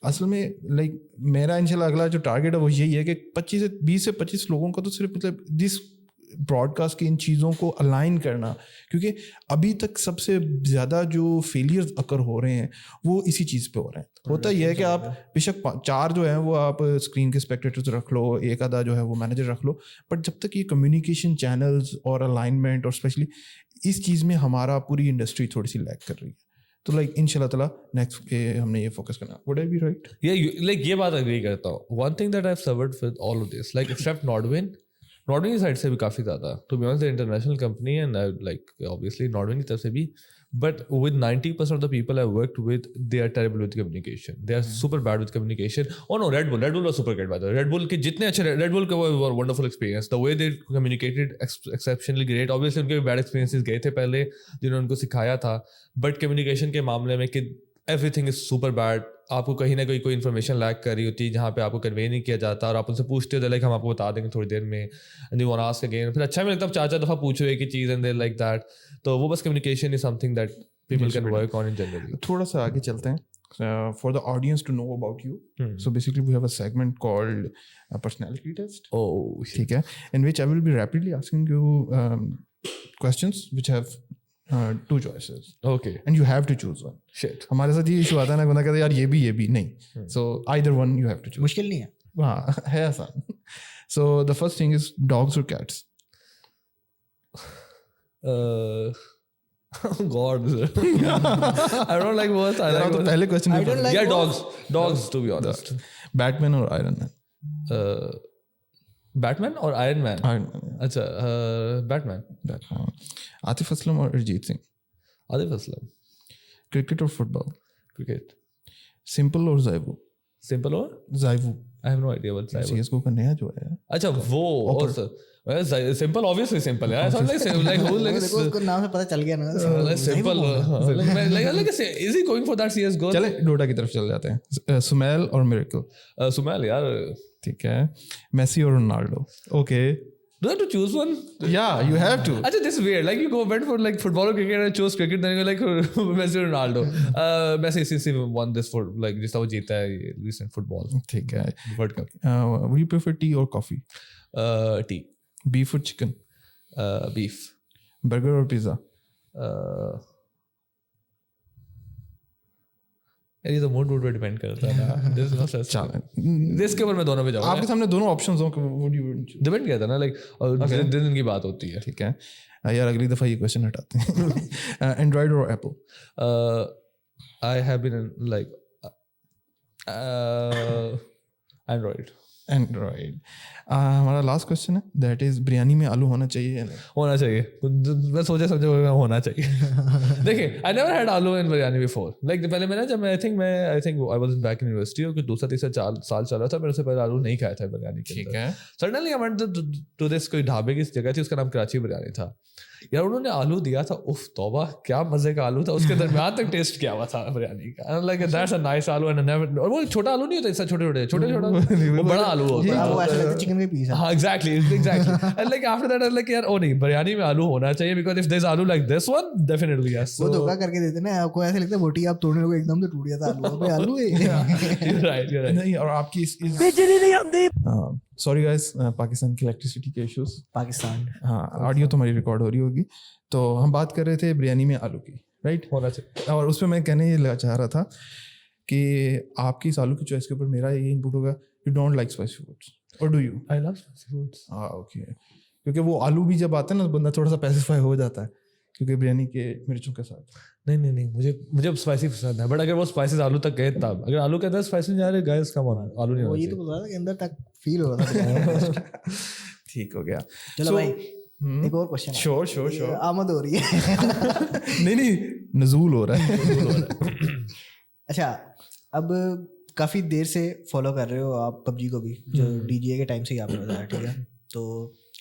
असल में लाइक मेरा इंशाल्लाह अगला जो टारगेट है वो यही है कि 20 से 25 लोगों का तो सिर्फ मतलब दिस ब्रॉडकास्ट की इन चीज़ों को अलाइन करना, क्योंकि अभी तक सबसे ज़्यादा जो फेलियर्स अकर हो रहे हैं वो इसी चीज़ पे हो रहे हैं। होता यह है कि आप बेशक 4 जो हैं वो आप स्क्रीन के स्पेक्टेटर्स रख लो, एक आधा जो है वो मैनेजर रख लो, बट जब तक ये कम्युनिकेशन चैनल्स और अलाइनमेंट, और स्पेशली इस चीज़ में हमारा पूरी इंडस्ट्री थोड़ी सी लैग कर रही है। तो लाइक इंशाल्लाह ताला नेक्स्ट पे हमने ये फोकस करना। Would I be right? Like ये बात एग्री करता हूँ। One thing that I have served with all of this, like except Nodwin की साइड से भी काफ़ी ज़्यादा, to be honest, international company, and like obviously Nodwin की तरफ से भी But with 90% of the people I worked with, they are terrible with communication. They are super bad with communication. Oh no, Red Bull was super great by the way. Red Bull के जितने अच्छे Red Bull के were wonderful experience. The way they communicated exceptionally great. Obviously उनके bad experiences गए थे पहले जिन्होंने उनको सिखाया था. But communication के मामले में कि everything is super bad. आपको कहीं ना कहीं कोई इन्फॉर्मेशन लैक कर रही होती है जहाँ पे आपको कन्वे नहीं किया जाता और आप उनसे पूछते हो लाइक हम आपको बता देंगे थोड़ी देर में and you want ask again फिर अच्छा भी लगता है 4 दफ़ा पूछो एक ही चीज़ एंड दे लाइक दैट तो वो बस communication is something that people can work on in generally. थोड़ा सा आगे चलते हैं for the audience to know about you. So basically we have a segment called personality test. Oh ठीक है, in which I will be rapidly asking you questions which have two choices. Okay. And you have to choose one. Shit. हमारे साथ ये issue आता है ना बंदा कहता है यार ये भी नहीं. So either one you have to choose. मुश्किल नहीं है. हाँ है आसान. So the first thing is dogs or cats. God. I don't like both. I like तो पहले question I don't like yeah both. dogs to be honest. Batman or Iron Man. Batman or Iron Man? Iron Man. Yeah. अच्छा Batman. Batman. Atif Aslam और Arijit Singh. Atif Aslam. Cricket or football. Cricket. Simple or Zaiwu. Simple or? Zaiwu. I have no idea what's that. CS:GO का नया जो है. अच्छा वो और simple obviously simple है. I thought like who like देखो उसको नाम से पता चल गया ना. simple like is he going for that CS:GO? चले डोटा की तरफ चल जाते हैं. सुमैल और मिरेकल. सुमैल यार. ठीक है. मेसी और Ronaldo. Okay. Do I have to choose one? Yeah, you have to. Actually, this is weird. Like you went for like football or cricket and chose cricket, then you're like Messi or Ronaldo. Messi since he won this for like जिस तरह वो जीता है recent football. ठीक है. World Cup. Would you prefer tea or coffee? Tea. Beef or chicken? Beef. Burger or pizza? ये तो mood पे डिपेंड करता है ना. This is not such. चलें. इसके ऊपर मैं दोनों पे जाऊँगा. आपके सामने दोनों ऑप्शंस हो कि would you choose? डिपेंड करता है ना like दिन की बात होती है. ठीक है. यार अगली दफा ये क्वेश्चन हटाते हैं. Android or Apple? I have been like Android. Android. हमारा लास्ट क्वेश्चन है दैट इज बिरयानी में आलू होना चाहिए या नहीं? होना चाहिए. मैं सोचा समझा होना चाहिए. देखिए आई नेवर हैड आलू इन बिरयानी बिफोर. लाइक पहले मैंने जब I think I was back in university और दूसरा तीसरा साल चल रहा था मेरे से पहले आलू नहीं खाया था बिरयानी के. ठीक है. Suddenly I went to this कोई ढाबे की जगह थी उसका नाम कराची बिरयानी था. यार उन्होंने आलू दिया था. उफ तौबा क्या मजे का आलू था. उसके दरमियान तक टेस्ट किया हुआ था बिरयानी का. लाइक दैट्स अ नाइस आलू एंड नेवर. और वो छोटा आलू नहीं होता ऐसा छोटा बड़ा आलू होता है. वो ऐसा लगता है चिकन के पीस है. हाँ exactly and like after that I like यार ओ नहीं बिरयानी में आलू होना चाहिए बिकॉज इफ देयर इज आलू like this one definitely yes. वो धोखा करके देते ना आपको. ऐसे लगता है बोटी आप तोड़ने को एकदम से टूट गया था आलू. भाई आलू है. राइट नहीं और आपकी बिजली नहीं आती. सॉरी गाइस पाकिस्तान की इलेक्ट्रिसिटी के इश्यूज. पाकिस्तान. हाँ ऑडियो तुम्हारी रिकॉर्ड हो रही होगी. तो हम बात कर रहे थे बिरयानी में आलू की. राइट होना चाहिए. और उसमें मैं कहने ये चाह रहा था कि आपकी इस आलू की चॉइस के ऊपर मेरा ये इनपुट होगा you don't like spicy foods और do you? I love spicy foods. हाँ ओके. क्योंकि वो आलू भी जब आता है ना बंदा थोड़ा सा पैसिफाई हो जाता है क्योंकि बिरयानी के मिर्चों के साथ. नहीं मुझे स्पाइसी पसंद है बट अगर वो स्पाइसेस आलू तक गए तब अगर आलू के अंदर स्पाइसी नहीं आ रहे गाइस कम होना आलू नहीं वो होना ये तो चाहिए. बता रहा था कि अंदर तक फील हो रहा था. ठीक हो गया. चलो भाई एक और क्वेश्चन. श्योर आमद हो रही है. नहीं नजूल हो रहा है. अच्छा अब काफ़ी देर से फॉलो कर रहे हो आप पबजी को भी जो डीजीए के टाइम से ही आपने बताया. ठीक है. तो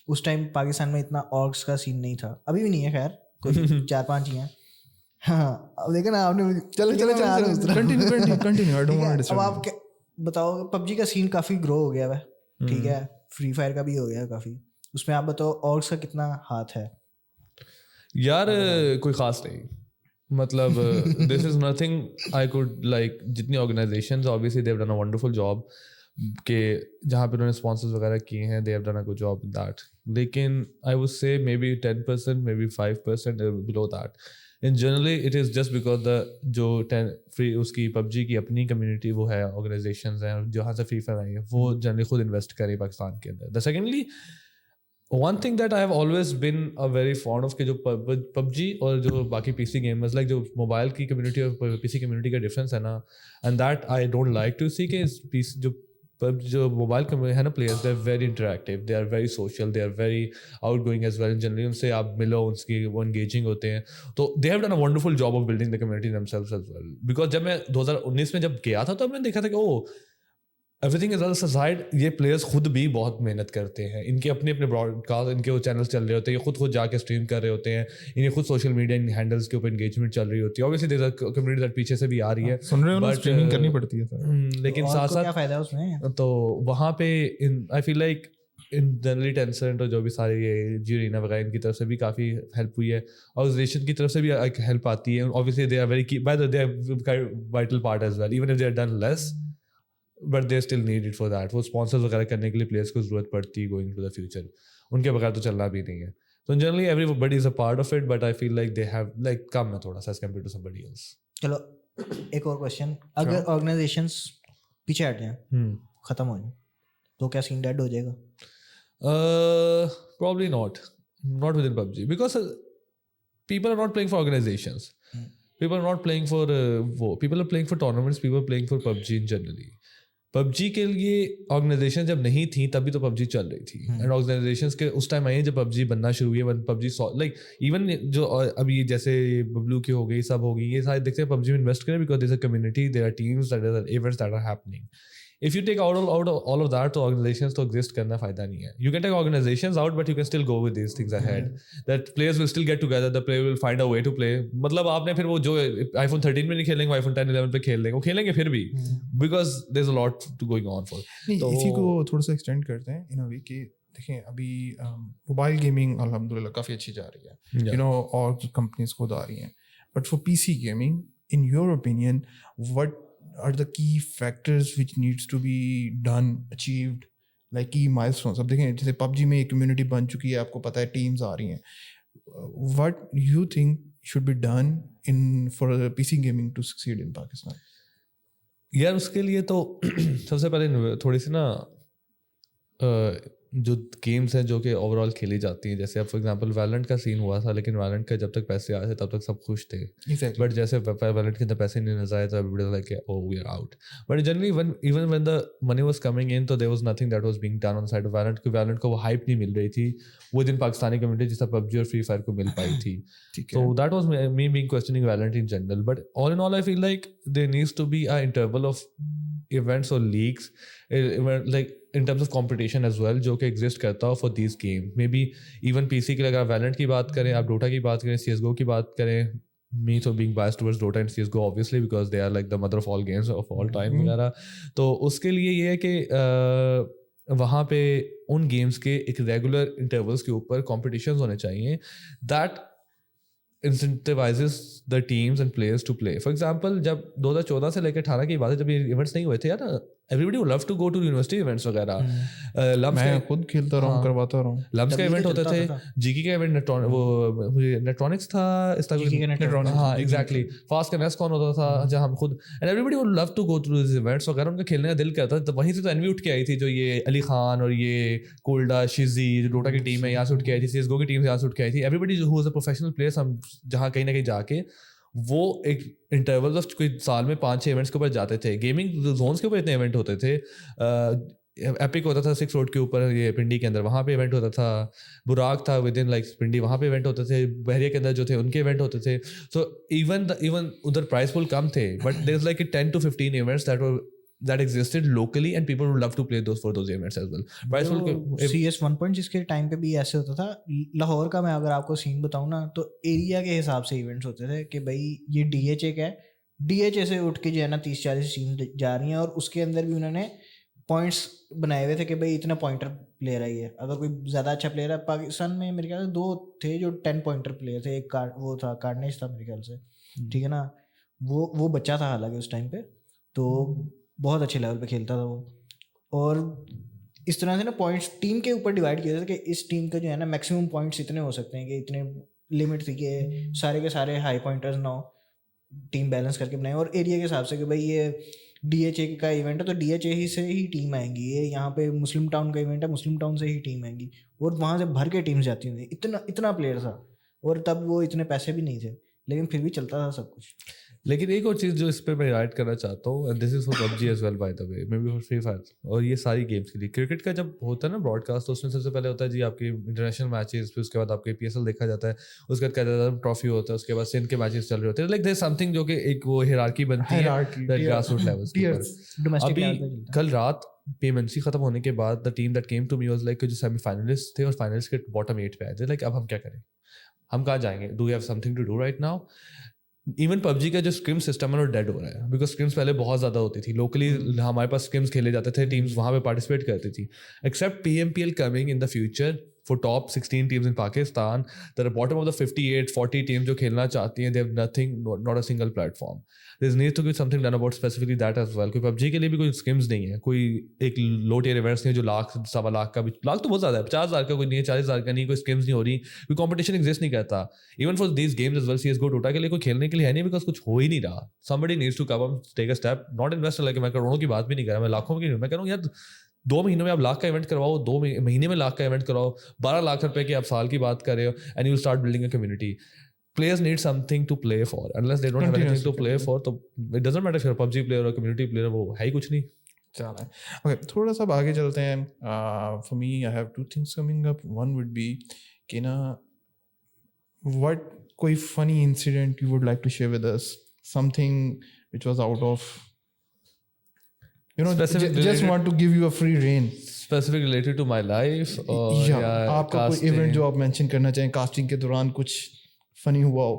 उस टाइम पाकिस्तान में इतना ऑर्ग्स का सीन नहीं था. अभी भी नहीं है खैर कोई 4-5 ही हैं. हाँ अब देखा ना आपने. चलो continue. I don't want to disturb. अब आप बताओ पबजी का सीन काफ़ी ग्रो हो गया है. ठीक है. फ्री फायर का भी हो गया काफ़ी. उसमें आप बताओ ऑर्ग्स का कितना हाथ है? यार कोई खास नहीं. मतलब this is nothing I could like जितनी organizations obviously they have done a wonderful job के जहाँ पे उन्होंने स्पॉन्सर्स वगैरह किए हैं they have done a good job in that. लेकिन आई वुड से मे बी 10% मे बी 5% below that. In generally it is just because the जो फ्री उसकी पबजी की अपनी कम्युनिटी वो है ऑर्गेनाइजेशंस हैं जहाँ से फ्री फायर आई है वो जनरली खुद इन्वेस्ट करें पाकिस्तान के अंदर. The secondly one thing that I have always been a very fond of के जो पबजी और जो बाकी पीसी गेमर्स लाइक जो मोबाइल की कम्युनिटी और पीसी कम्युनिटी का डिफरेंस है ना and that I don't like to see के जो पर जो मोबाइल है ना players, they are very interactive, they are very social, they are very outgoing as well. Generally उनसे आप मिलो, उनकी वो एंगेजिंग होते हैं, तो they have done a wonderful job of building the community themselves as well. Because जब मैं 2019 में जब गया था तो मैंने देखा था कि ओ एवरीथिंग इज असाइड, ये प्लेयर्स खुद भी बहुत मेहनत करते हैं, इनके अपने अपने ब्रॉडकास्ट, इनके वो चैनल्स चल रहे होते हैं, ये खुद जाके स्ट्रीम कर रहे होते हैं, इन्हें खुद सोशल मीडिया हैंडल्स के ऊपर एंगेजमेंट चल रही होती है। Obviously there is a community that पीछे से भी आ रही है, सुन रहे हो ना, but, स्ट्रीमिंग करनी पड़ती है सर। लेकिन और साथ आपको क्या साथ फायदा है उसमें? तो वहाँ पे I feel like in generally Tencent और जो भी सारे ये जीरीना वगैरह इनकी तरफ से भी काफ़ी हेल्प हुई है, ऑर्गेनाइजेशन की तरफ से भी एक हेल्प आती है। Obviously they are very by the they are vital part as well, even if they are done less, but they still need it for that. वो स्पॉन्सर्स वगैरह करने के लिए प्लेयर्स को जरूरत पड़ती है गोइंग टू द फ्यूचर, उनके बगैर तो चलना भी नहीं है। So generally everybody is a part of it, but I feel like they have like कम है थोड़ा सा as compared to somebody else. चलो एक और क्वेश्चन, अगर ऑर्गेनाइजेशंस पीछे हट जाएं, खत्म हो जाए, तो क्या सीन डेड हो जाएगा? Probably not within PUBG, because people are not playing for organizations. People are not playing for people are playing for tournaments. People are playing for PUBG in generally. PUBG के लिए organisation जब नहीं थी तभी तो PUBG चल रही थी, एंड ऑर्गेनाइजेशंस के उस टाइम आई जब PUBG बनना शुरू हुई है। PUBG लाइक इवन जो अभी जैसे बबलू की हो गई, सब हो गई, ये सारे देखते हैं PUBG में इन्वेस्ट करें because there is a community, there are teams, there are events that are happening. If you take out all of that, तो organizations तो exist करना फायदा नहीं है। You can take organizations out, but you can still go with these things ahead. That players will still get together, the player will find a way to play. मतलब आपने फिर वो जो iPhone 13 में नहीं खेलेंगे, iPhone 10, 11 पे खेल लेंगे, वो खेलेंगे फिर भी, because there's a lot to going on for. तो इसी को थोड़ा सा एक्सटेंड करते हैं इन अ वे कि देखें अभी मोबाइल गेमिंग अल्हम्दुलिल्लाह काफ़ी अच्छी जा रही है, यू नो, और कंपनीज खुद आ रही हैं, but for PC gaming in your opinion what are the key factors which needs to be done, achieved, like key milestones? अब देखें जैसे PUBG में एक community बन चुकी है, आपको पता है teams आ रही हैं, what you think should be done for PC gaming to succeed in Pakistan? यार उसके लिए तो सबसे पहले थोड़ी सी ना जो गेम्स हैं जो कि ओवरऑल खेली जाती हैं, जैसे अब फॉर एग्जांपल वैलेंट का सीन हुआ था, लेकिन वैलेंट का जब तक पैसे आए थे तब तक सब खुश थे, बट जैसे वैलेंट के अंदर पैसे नहीं नजर आए तो everybody was like oh we are out. But generally even when the money was coming in, तो there was nothing that was being done on side of Valorant, क्योंकि वैलेंट को वो हाइप नहीं मिल रही थी विद इन पाकिस्तानी कम्युनिटी जिस तरह PUBG और फ्री फायर को मिल पाई थी। So that was me being questioning Valorant in general, but all in all I feel like there needs to be an interval of events or leagues, like in terms of competition as well, जो कि exist करता हो for these games. Maybe even PC के लिए अगर Valorant की बात करें, आप Dota की बात करें, CSGO की बात करें, me so being biased towards Dota and CSGO obviously because they are like the mother of all games of all time वगैरह, तो उसके लिए ये है कि वहाँ पे उन गेम्स के एक रेगुलर इंटरवल्स के ऊपर कॉम्पिटिशन्स होने चाहिए that incentivizes the teams and players to play. For example, जब 2014 से लेकर 18 की बात है, जब ये इवेंट्स नहीं हुए थे यार, everybody would love to go to university events वगैरह। मैं खुद खेलता रहा हूँ, करवाता रहा हूँ। लम्स का इवेंट होते थे, जीकी का इवेंट, वो नेट्रॉनिक्स था, हाँ एग्जैक्टली, फास्ट का नेस्कॉन होता था जहाँ हम खुद, and everybody would love to go through this events वगैरह, उनका खेलने का दिल करता था। वहीं से तो एनवी उठ के आई थी, जो ये अली खान और ये कोल्डा शिजी जो डोटा की टीम है यहाँ से उठ के आई थी, CSGO की टीम से यहाँ से उठ के आई थी। Everybody who was a professional players, हम जहाँ कहीं ना कहीं जाके वो एक इंटरवल ऑफ कोई साल में 5-6 इवेंट्स के ऊपर जाते थे। गेमिंग जोन्स के ऊपर इतने इवेंट होते थे, एपिक होता था 6 रोड के ऊपर, ये पिंडी के अंदर वहाँ पे इवेंट होता था, बुराक था विद इन लाइक पिंडी, वहाँ पे इवेंट होते थे, बहरिया के अंदर जो थे उनके इवेंट होते थे। सो इवन उधर प्राइस पुल कम थे, but there is like 10 to 15 events that existed locally and people would love to play for those events as well. CS 1.6 के टाइम पे भी ऐसे होता था। लाहौर का मैं अगर आपको सीन बताऊँ ना, तो एरिया के हिसाब से इवेंट्स होते थे कि भाई ये DHA का है, DHA से उठ के जो है ना 30-40 टीम जा रही हैं, और उसके अंदर भी उन्होंने पॉइंट्स बनाए हुए थे कि भाई इतना पॉइंटर प्लेयर है ये, अगर कोई ज़्यादा अच्छा प्लेयर है। पाकिस्तान में मेरे ख्याल से 2 थे जो 10 पॉइंटर प्लेयर थे, एक वो था कार्डनेज था मेरे ख्याल से, ठीक है ना, वो बच्चा था हालांकि उस टाइम पे, तो बहुत अच्छे लेवल पे खेलता था वो। और इस तरह से ना पॉइंट्स टीम के ऊपर डिवाइड किया था कि इस टीम का जो है ना मैक्सिमम पॉइंट्स इतने हो सकते हैं, कि इतने लिमिट थी कि सारे के सारे हाई पॉइंटर्स ना हो, टीम बैलेंस करके बनाए। और एरिया के हिसाब से कि भाई ये DHA का इवेंट है तो DHA ही से ही टीम आएंगी, ये यहाँ पे मुस्लिम टाउन का इवेंट है मुस्लिम टाउन से ही टीम आएंगी, और वहाँ से भर के टीम्स जाती होंगी। इतना प्लेयर था, और तब वो इतने पैसे भी नहीं थे, लेकिन फिर भी चलता था सब कुछ। लेकिन एक और चीज़ जो इस पे मैं ऐड करना चाहता हूँ, and this is for PUBG as well by the way, maybe for free fire और ये सारी गेम्स के लिए, क्रिकेट का जब होता है ना ब्रॉडकास्ट, तो उसमें सबसे पहले होता है जी आपके इंटरनेशनल मैचेस, फिर उसके बाद आपके PSL देखा जाता है, उसके बाद क्या जाता है ट्रॉफी होता है, उसके बाद सिंध के मैचेस चल रहे होते हैं, लाइक देयर समथिंग जो कि एक वो हियरार्की बनती है ग्रासरूट लेवल्स पर। अभी कल रात पेमेंसी खत्म होने के बाद the team that came to me was like जो सेमीफाइनलिस्ट थे और फाइनलिस्ट के बॉटम 8 पे आए थे, लाइक अब हम क्या करें, हम कहाँ जाएंगे, do we have something to do right now. इवन PUBG का जो स्क्रिम सिस्टम है वो डेड हो रहा है, बिकॉज स्क्रिम्स पहले बहुत ज़्यादा होती थी, लोकली हमारे पास स्क्रिम्स खेले जाते थे, टीम्स वहाँ पे पार्टिसिपेट करती थी, except PMPL coming in the future for top 16 teams in Pakistan, the bottom of the 58-40 teams जो खेलना चाहती हैं, they have nothing, not a single platform. There needs to be something done about specifically that as well. कोई PUBG के लिए भी कोई schemes नहीं है, कोई एक लो टियर इवेंट्स नहीं है जो लाख सवा लाख का भी, लाख तो बहुत ज़्यादा है, 50,000 का कोई नहीं है, 40,000 का नहीं, कोई स्कीम्स नहीं हो रही, कोई कॉम्पिटिशन एग्जिस्ट नहीं करता। Even for these games as well, CSGO Dota के लिए कोई खेलने के लिए है नहीं, बिकॉज कुछ हो ही नहीं रहा। somebody needs to come up, take a step, not invest, like मैं करोड़ों की बात भी नहीं कर रहा, मैं लाखों की, मैं कह रहा हूँ यार 2 महीनों में आप लाख का इवेंट करवाओ, 2 महीने में लाख का इवेंट करवाओ, 12 लाख रुपए की आप साल की बात कर रहे हो, and you start building a community. Players need something to play for, unless they don't have anything to play for, तो it doesn't matter if you're a PUBG player or community player, वो है ही कुछ नहीं। चला okay, थोड़ा सा आगे चलते हैं। For me I have 2 things coming up. One would be कि ना व्हाट कोई funny incident you would like to share with us, something which was out of just want to give you a free rein, specific related to my life, और yeah, आपका कोई event जो आप mention करना चाहें, casting के दौरान कुछ फनी हुआ हो।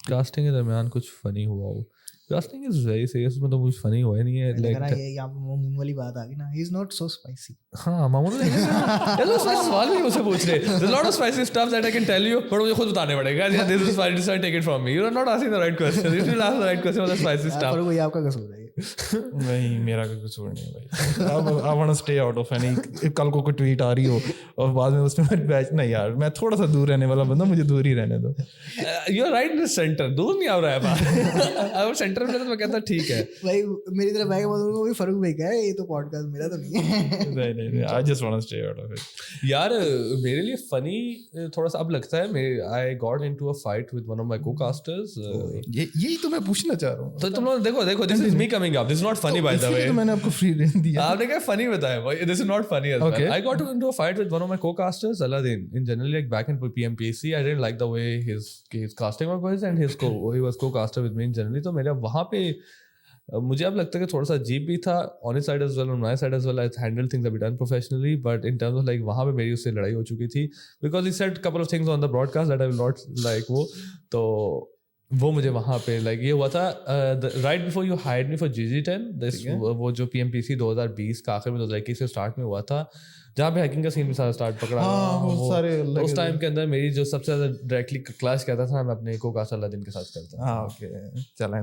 कास्टिंग के दरमियान कुछ फनी हुआ हो, कास्टिंग इज वेरी सीरियस, में तो कुछ फनी हुआ ही नहीं है। लाइक ये यहाँ पे मामून वाली बात आ गई ना, he is not so spicy. हाँ मामून चलो सवाल भी मुझसे पूछ रहे, there is lot of spicy stuff that I can tell you, but मुझे खुद बताने पड़ेगा, this is spicy, so take it from me, you are not asking the right question, if you ask the right question on the spicy stuff, पर कोई आपका कसूर है नहीं, मेरा कोई कसूर नहीं है भाई। I want to stay out of any, कल को कोई ट्वीट आ रही हो और बाद में उसमें मेरी बैच, नहीं यार मैं थोड़ा सा दूर रहने वाला बंदा, मुझे दूर ही रहने दो। You are right in the center, दूर नहीं आ रहा है बात, अब सेंटर में तो मैं कहता ठीक है भाई, मेरी तरफ बैग बोलूंगा वो भी फर्क भाई का है, ये तो पॉडकास्ट मेरा तो नहीं है। नहीं, I just want to stay out of it. यार मेरे लिए फनी थोड़ा सा अब लगता है, I got into a fight with one of my co-casters, यही तो मैं पूछना चाह रहा हूँ। तो तुम लोग देखो this is me coming up, this is not funny bye the वे, तो मैंने आपको फ्री रेन दिया, आपने क्या फनी बताया भाई, this is not funny as well. I got into a fight with one of my co-casters Aladdin, in generally like back in PMPC, I didn't like the way his casting was, and he was co-caster with me in generally, तो मेरा वहाँ पे मुझे अब लगता है कि थोड़ा सा अजीब भी था, on his side as well, on my side as well, I handled things a bit unprofessionally, but in terms of like वहाँ पे मेरी उससे लड़ाई हो चुकी थी, because he said couple of things on the broadcast that I will not like, तो वो मुझे वहाँ पे लाइक ये हुआ था right before you hired me for GG10, this वो जो PMPC 2020 का आखिर में 2021 के स्टार्ट में हुआ था, जहाँ पे हैकिंग का सीन भी सारा स्टार्ट पकड़ा। वो सारे उस टाइम के अंदर मेरी जो सबसे ज़्यादा डायरेक्टली क्लैश करता था, मैं अपने को-कास्टर Aladdin के साथ करता। हाँ ओके, चलें।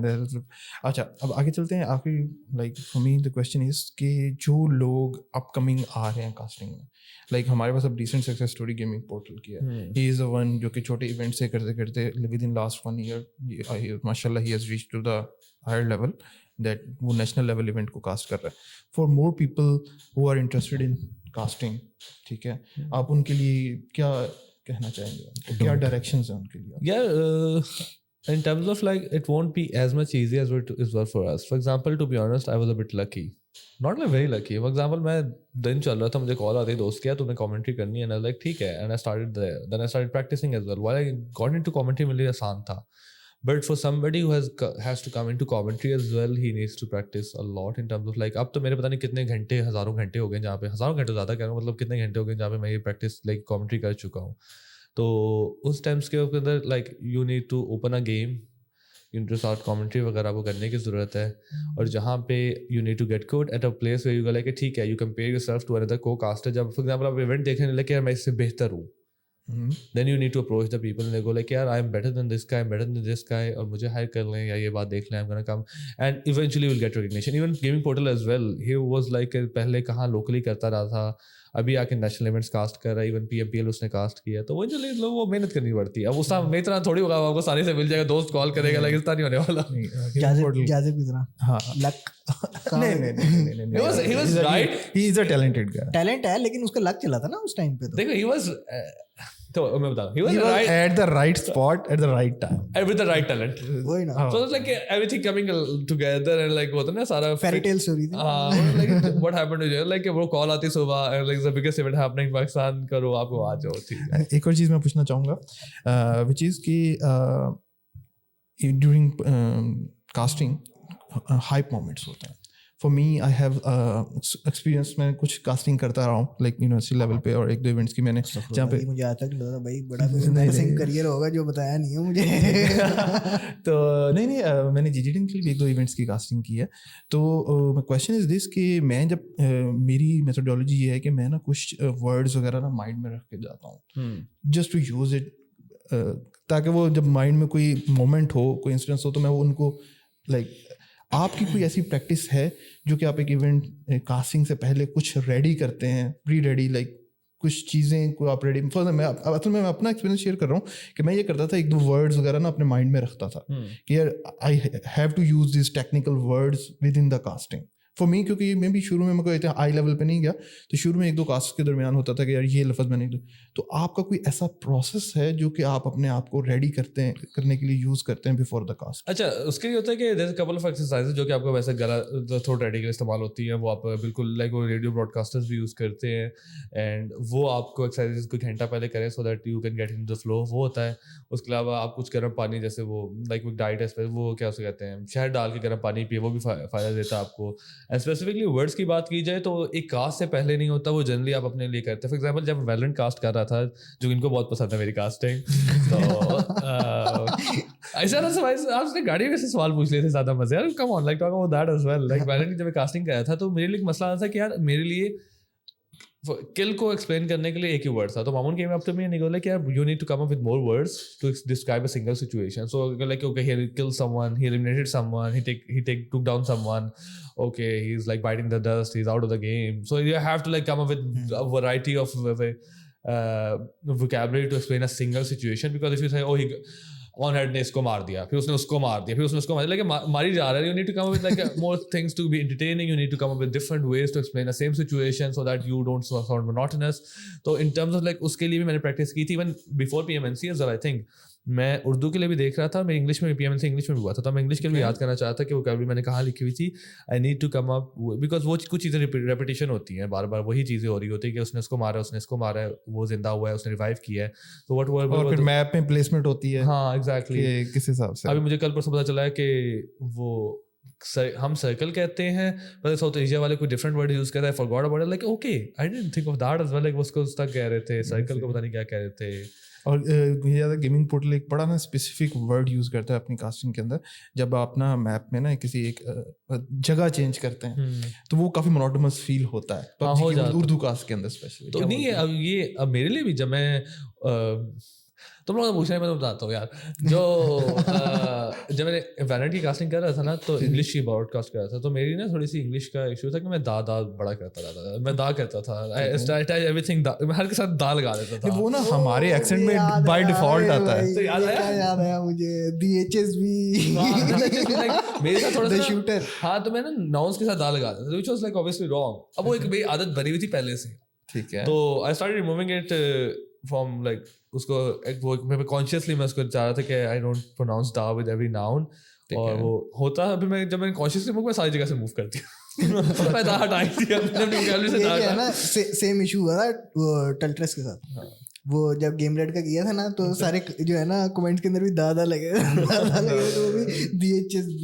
अच्छा अब आगे चलते हैं। आखिरी like for me the question is कि जो लोग अपकमिंग आ रहे हैं कास्टिंग में, लाइक हमारे पास अब recent success story gaming portal की है, ही इज़ द वन जो कि छोटे इवेंट से करते करते विद इन लास्ट 1 ईयर माशाल्लाह he has reached to the higher level that वो नेशनल लेवल इवेंट को कास्ट कर रहा है। For more people who are interested in casting, ठीक है, आप उनके लिए क्या कहना चाहेंगे, क्या डायरेक्शंस हैं उनके लिए? Yeah, in terms of like it won't be as much easy as it was for us. For example, to be honest, I was a bit lucky. Not like very lucky. For example, मैं दिन चल रहा था, मुझे call आती दोस्त किया तूने कमेंट्री करनी है, and I was like ठीक है, and I started there. Then I started practicing as well. While I got into commentary मेरे लिए आसान था, but for somebody who has to come into commentary as well, he needs to practice a lot in terms of like अब तो मेरे पता नहीं कितने घंटे, हज़ारों घंटे हो गए जहाँ पे, हज़ारों घंटे ज़्यादा कह रहा हूँ, मतलब कितने घंटे हो गए जहाँ पे मैं ये प्रैक्टिस लाइक कमेंट्री कर चुका हूँ। तो उस टाइम्स के अंदर like you need to open a game, you need to start commentary वगैरह वो करने की ज़रूरत है, और जहाँ पे you need to get good at a place where you go like ठीक है, you compare yourself to another co-caster. जब फॉर एग्जांपल आप इवेंट देखने लगे यार मैं इससे बेहतर हूँ, then you need to approach the people and they go like यार I am better than this guy, I'm better than this guy, और मुझे हायर कर लें या ये बात देख लें, I'm gonna come, and eventually you'll get recognition. Even gaming portal as well, he was like पहले कहाँ locally करता रहा था, अभी आके नेशनल इवेंट्स कास्ट कर रहा है, इवन PMPL उसने कास्ट किया, तो वो चलिए लोग वो मेहनत करनी पड़ती है। अब उस टाइम इतना थोड़ी होगा आपको आसानी से मिल जाएगा, दोस्त कॉल करेगा, लाइक इतना नहीं होने वाला। जाजिब की तरह हाँ लक नहीं he was right, he is a talented guy, talent है, लेकिन उसका लक चला था ना उस टाइम पे। तो देखो he was तो मैं बता he was He was right at the right spot at the right time. and with the right talent. वही ना So it's like everything coming together and like होता है ना सारा फेरी टेल स्टोरी थी like what happened to you like वो call आती सुबह and like the biggest event happening Pakistan करो आपको आ जाओ ठीक है. एक और चीज़ मैं पूछना चाहूँगा which is कि during casting hype moments होते हैं. For me, I have experience. मैं कुछ casting करता रहा हूँ like यूनिवर्सिटी लेवल पे और एक दो इवेंट्स की मैंने जहाँ पे मुझे आता नहीं लगा भाई बड़ा कोई एम्बैरेसिंग करियर होगा जो बताया नहीं है मुझे तो नहीं मैंने जीजीडी के लिए भी एक दो इवेंट्स की कास्टिंग की है. तो क्वेश्चन इज दिस कि मैं जब मेरी मेथोडोलॉजी ये है कि मैं ना कुछ वर्ड्स वगैरह ना माइंड में रख के जाता हूँ जस्ट टू यूज़ इट ताकि वो जब माइंड में कोई मोमेंट हो कोई इंसिडेंस हो तो मैं वो उनको लाइक आपकी कोई ऐसी प्रैक्टिस है जो कि आप एक इवेंट कास्टिंग से पहले कुछ रेडी करते हैं प्री रेडी लाइक कुछ चीज़ें को आप रेडी फॉर मैं असल में मैं अपना एक्सपीरियंस शेयर कर रहा हूँ कि मैं ये करता था एक दो वर्ड्स वगैरह ना अपने माइंड में रखता था कि यार I have to use this technical words within the casting for me क्योंकि मैं भी शुरू में मैं कोई हाई लेवल पे नहीं गया तो शुरू में एक दो कास्ट के दरमियान होता था कि यार ये लफ्ज़ मैंने तो आपका कोई ऐसा प्रोसेस है जो कि आप अपने आप को रेडी करने के लिए यूज़ करते हैं बिफोर द कास्ट. अच्छा उसके लिए होता है कि देयर कपल ऑफ एक्सरसाइजेस जो कि आपको वैसे गला थ्रोट रेडी के लिए इस्तेमाल होती हैं वो आप बिल्कुल लाइक वो रेडियो ब्रॉडकास्टर्स भी यूज़ करते हैं एंड वो आपको एक्सरसाइजेस कुछ घंटा पहले करें सो that you can get in the flow वो होता है. उसके अलावा आप कुछ गर्म पानी जैसे वो लाइक वो डाइट है वो क्या उसे कहते हैं शहद डाल के गर्म पानी पिए वो भी फ़ायदा देता है आपको. एंड स्पेसिफिकली वर्ड्स की बात की जाए तो एक कास्ट से पहले नहीं होता वो जनरली आप अपने लिए करते हैं. फॉर एग्जांपल जब वैलेंट कास्ट कर रहा था जो इनको बहुत पसंद है मेरी कास्टिंग तो ऐसा ना सवाल आपने गाड़ी में से सवाल पूछ लिए थे ज़्यादा मजे यार come on like talk about that as well like Valorant जब कास्टिंग कराया था तो मेरे लिए एक मसला आता था कि यार मेरे लिए किल को एक्सप्लेन करने के लिए एक ही वर्ड था. तो Mamoon came up to me and he goes like यार you need to come up with more words to describe a single situation. So like okay he kill someone he eliminated someone he took down someone okay he's like biting the dust he's out of the game so you have to like come up with a variety of vocabulary to explain a single situation because if you say oh he on head ने इसको मार दिया फिर उसने उसको मार दिया फिर उसने उसको मार दिया लेकिन मारी जा रहा है. You need to come up with like more things to be entertaining you need to come up with different ways to explain the same situation so that you don't sound monotonous. तो in terms of like उसके लिए भी मैंने practice की थी even before PMNC as well. I think मैं उर्दू के लिए भी देख रहा था मैं इंग्लिश में भी पीएमएनसी इंग्लिश में भी हुआ था तो मैं इंग्लिश के लिए याद करना चाहता कि वो कभी मैंने कहाँ लिखी हुई थी I need to come up because वो कुछ चीज़ें रेपिटेशन होती हैं बार बार वही चीज़ें हो रही होती है कि उसने इसको मारा उसने इसको मारा है वो जिंदा हुआ है उसने रिवाइव किया है तो व्हाट और फिर मैप में प्लेसमेंट होती है. हाँ एग्जैक्टली किस हिसाब से अभी मुझे कल परसों पता चला है कि वो हम सर्कल कहते हैं पर साउथ एशिया वाले कोई डिफरेंट वर्ड यूज करता है forgot about it like okay I didn't think of that as well like उसको उस तक कह रहे थे सर्कल को पता नहीं क्या कह रहे थे. और मुझे ज़्यादा गेमिंग पोर्टल एक बड़ा ना स्पेसिफिक वर्ड यूज़ करता है अपनी कास्टिंग के अंदर जब आप ना मैप में ना किसी एक जगह चेंज करते हैं तो वो काफ़ी मोनोटोनस फील होता है उर्दू कास्ट के अंदर स्पेशली. तो नहीं अब ये अब मेरे लिए भी जब मैं तुम लोग पूछ रहे हैं मैं बताता हूँ यार जो जब मैंने वैलेंट की कास्टिंग कर रहा था ना तो इंग्लिश की ब्रॉडकास्ट कर रहा था तो मेरी ना थोड़ी सी इंग्लिश का इशू था कि मैं दा बड़ा करता रहता था मैं दा करता था एवरीथिंग हर के साथ दा लगा देता था. वो ना हमारे एक्सेंट में बाय डिफॉल्ट आता है. तो याद आया मुझे DHSB मेरे साथ थोड़ा सा शूटर हाँ तो मैं ना नाउंस के साथ दा लगा देता था which was like obviously wrong. अब वो एक मेरी आदत बनी हुई थी पहले से ठीक है तो I started removing it from like उसको एक वो मैं कॉन्शियसली मैं उसको चाह रहा था कि आई डोंट प्रोनाउंस दा विद एवरी नाउन और वो होता अभी मैं जब मैंने कॉन्शियसली मैं सारी जगह से मूव करती हूँ मैं दा हटाई थी अपने वोकैबुलरी से दा है ना सेम इशू हुआ था वो टल्ट्रेस के साथ वो जब गेम रेड का किया था ना तो सारे जो है ना कमेंट्स के अंदर भी दादा लगे तो वो भी DHSB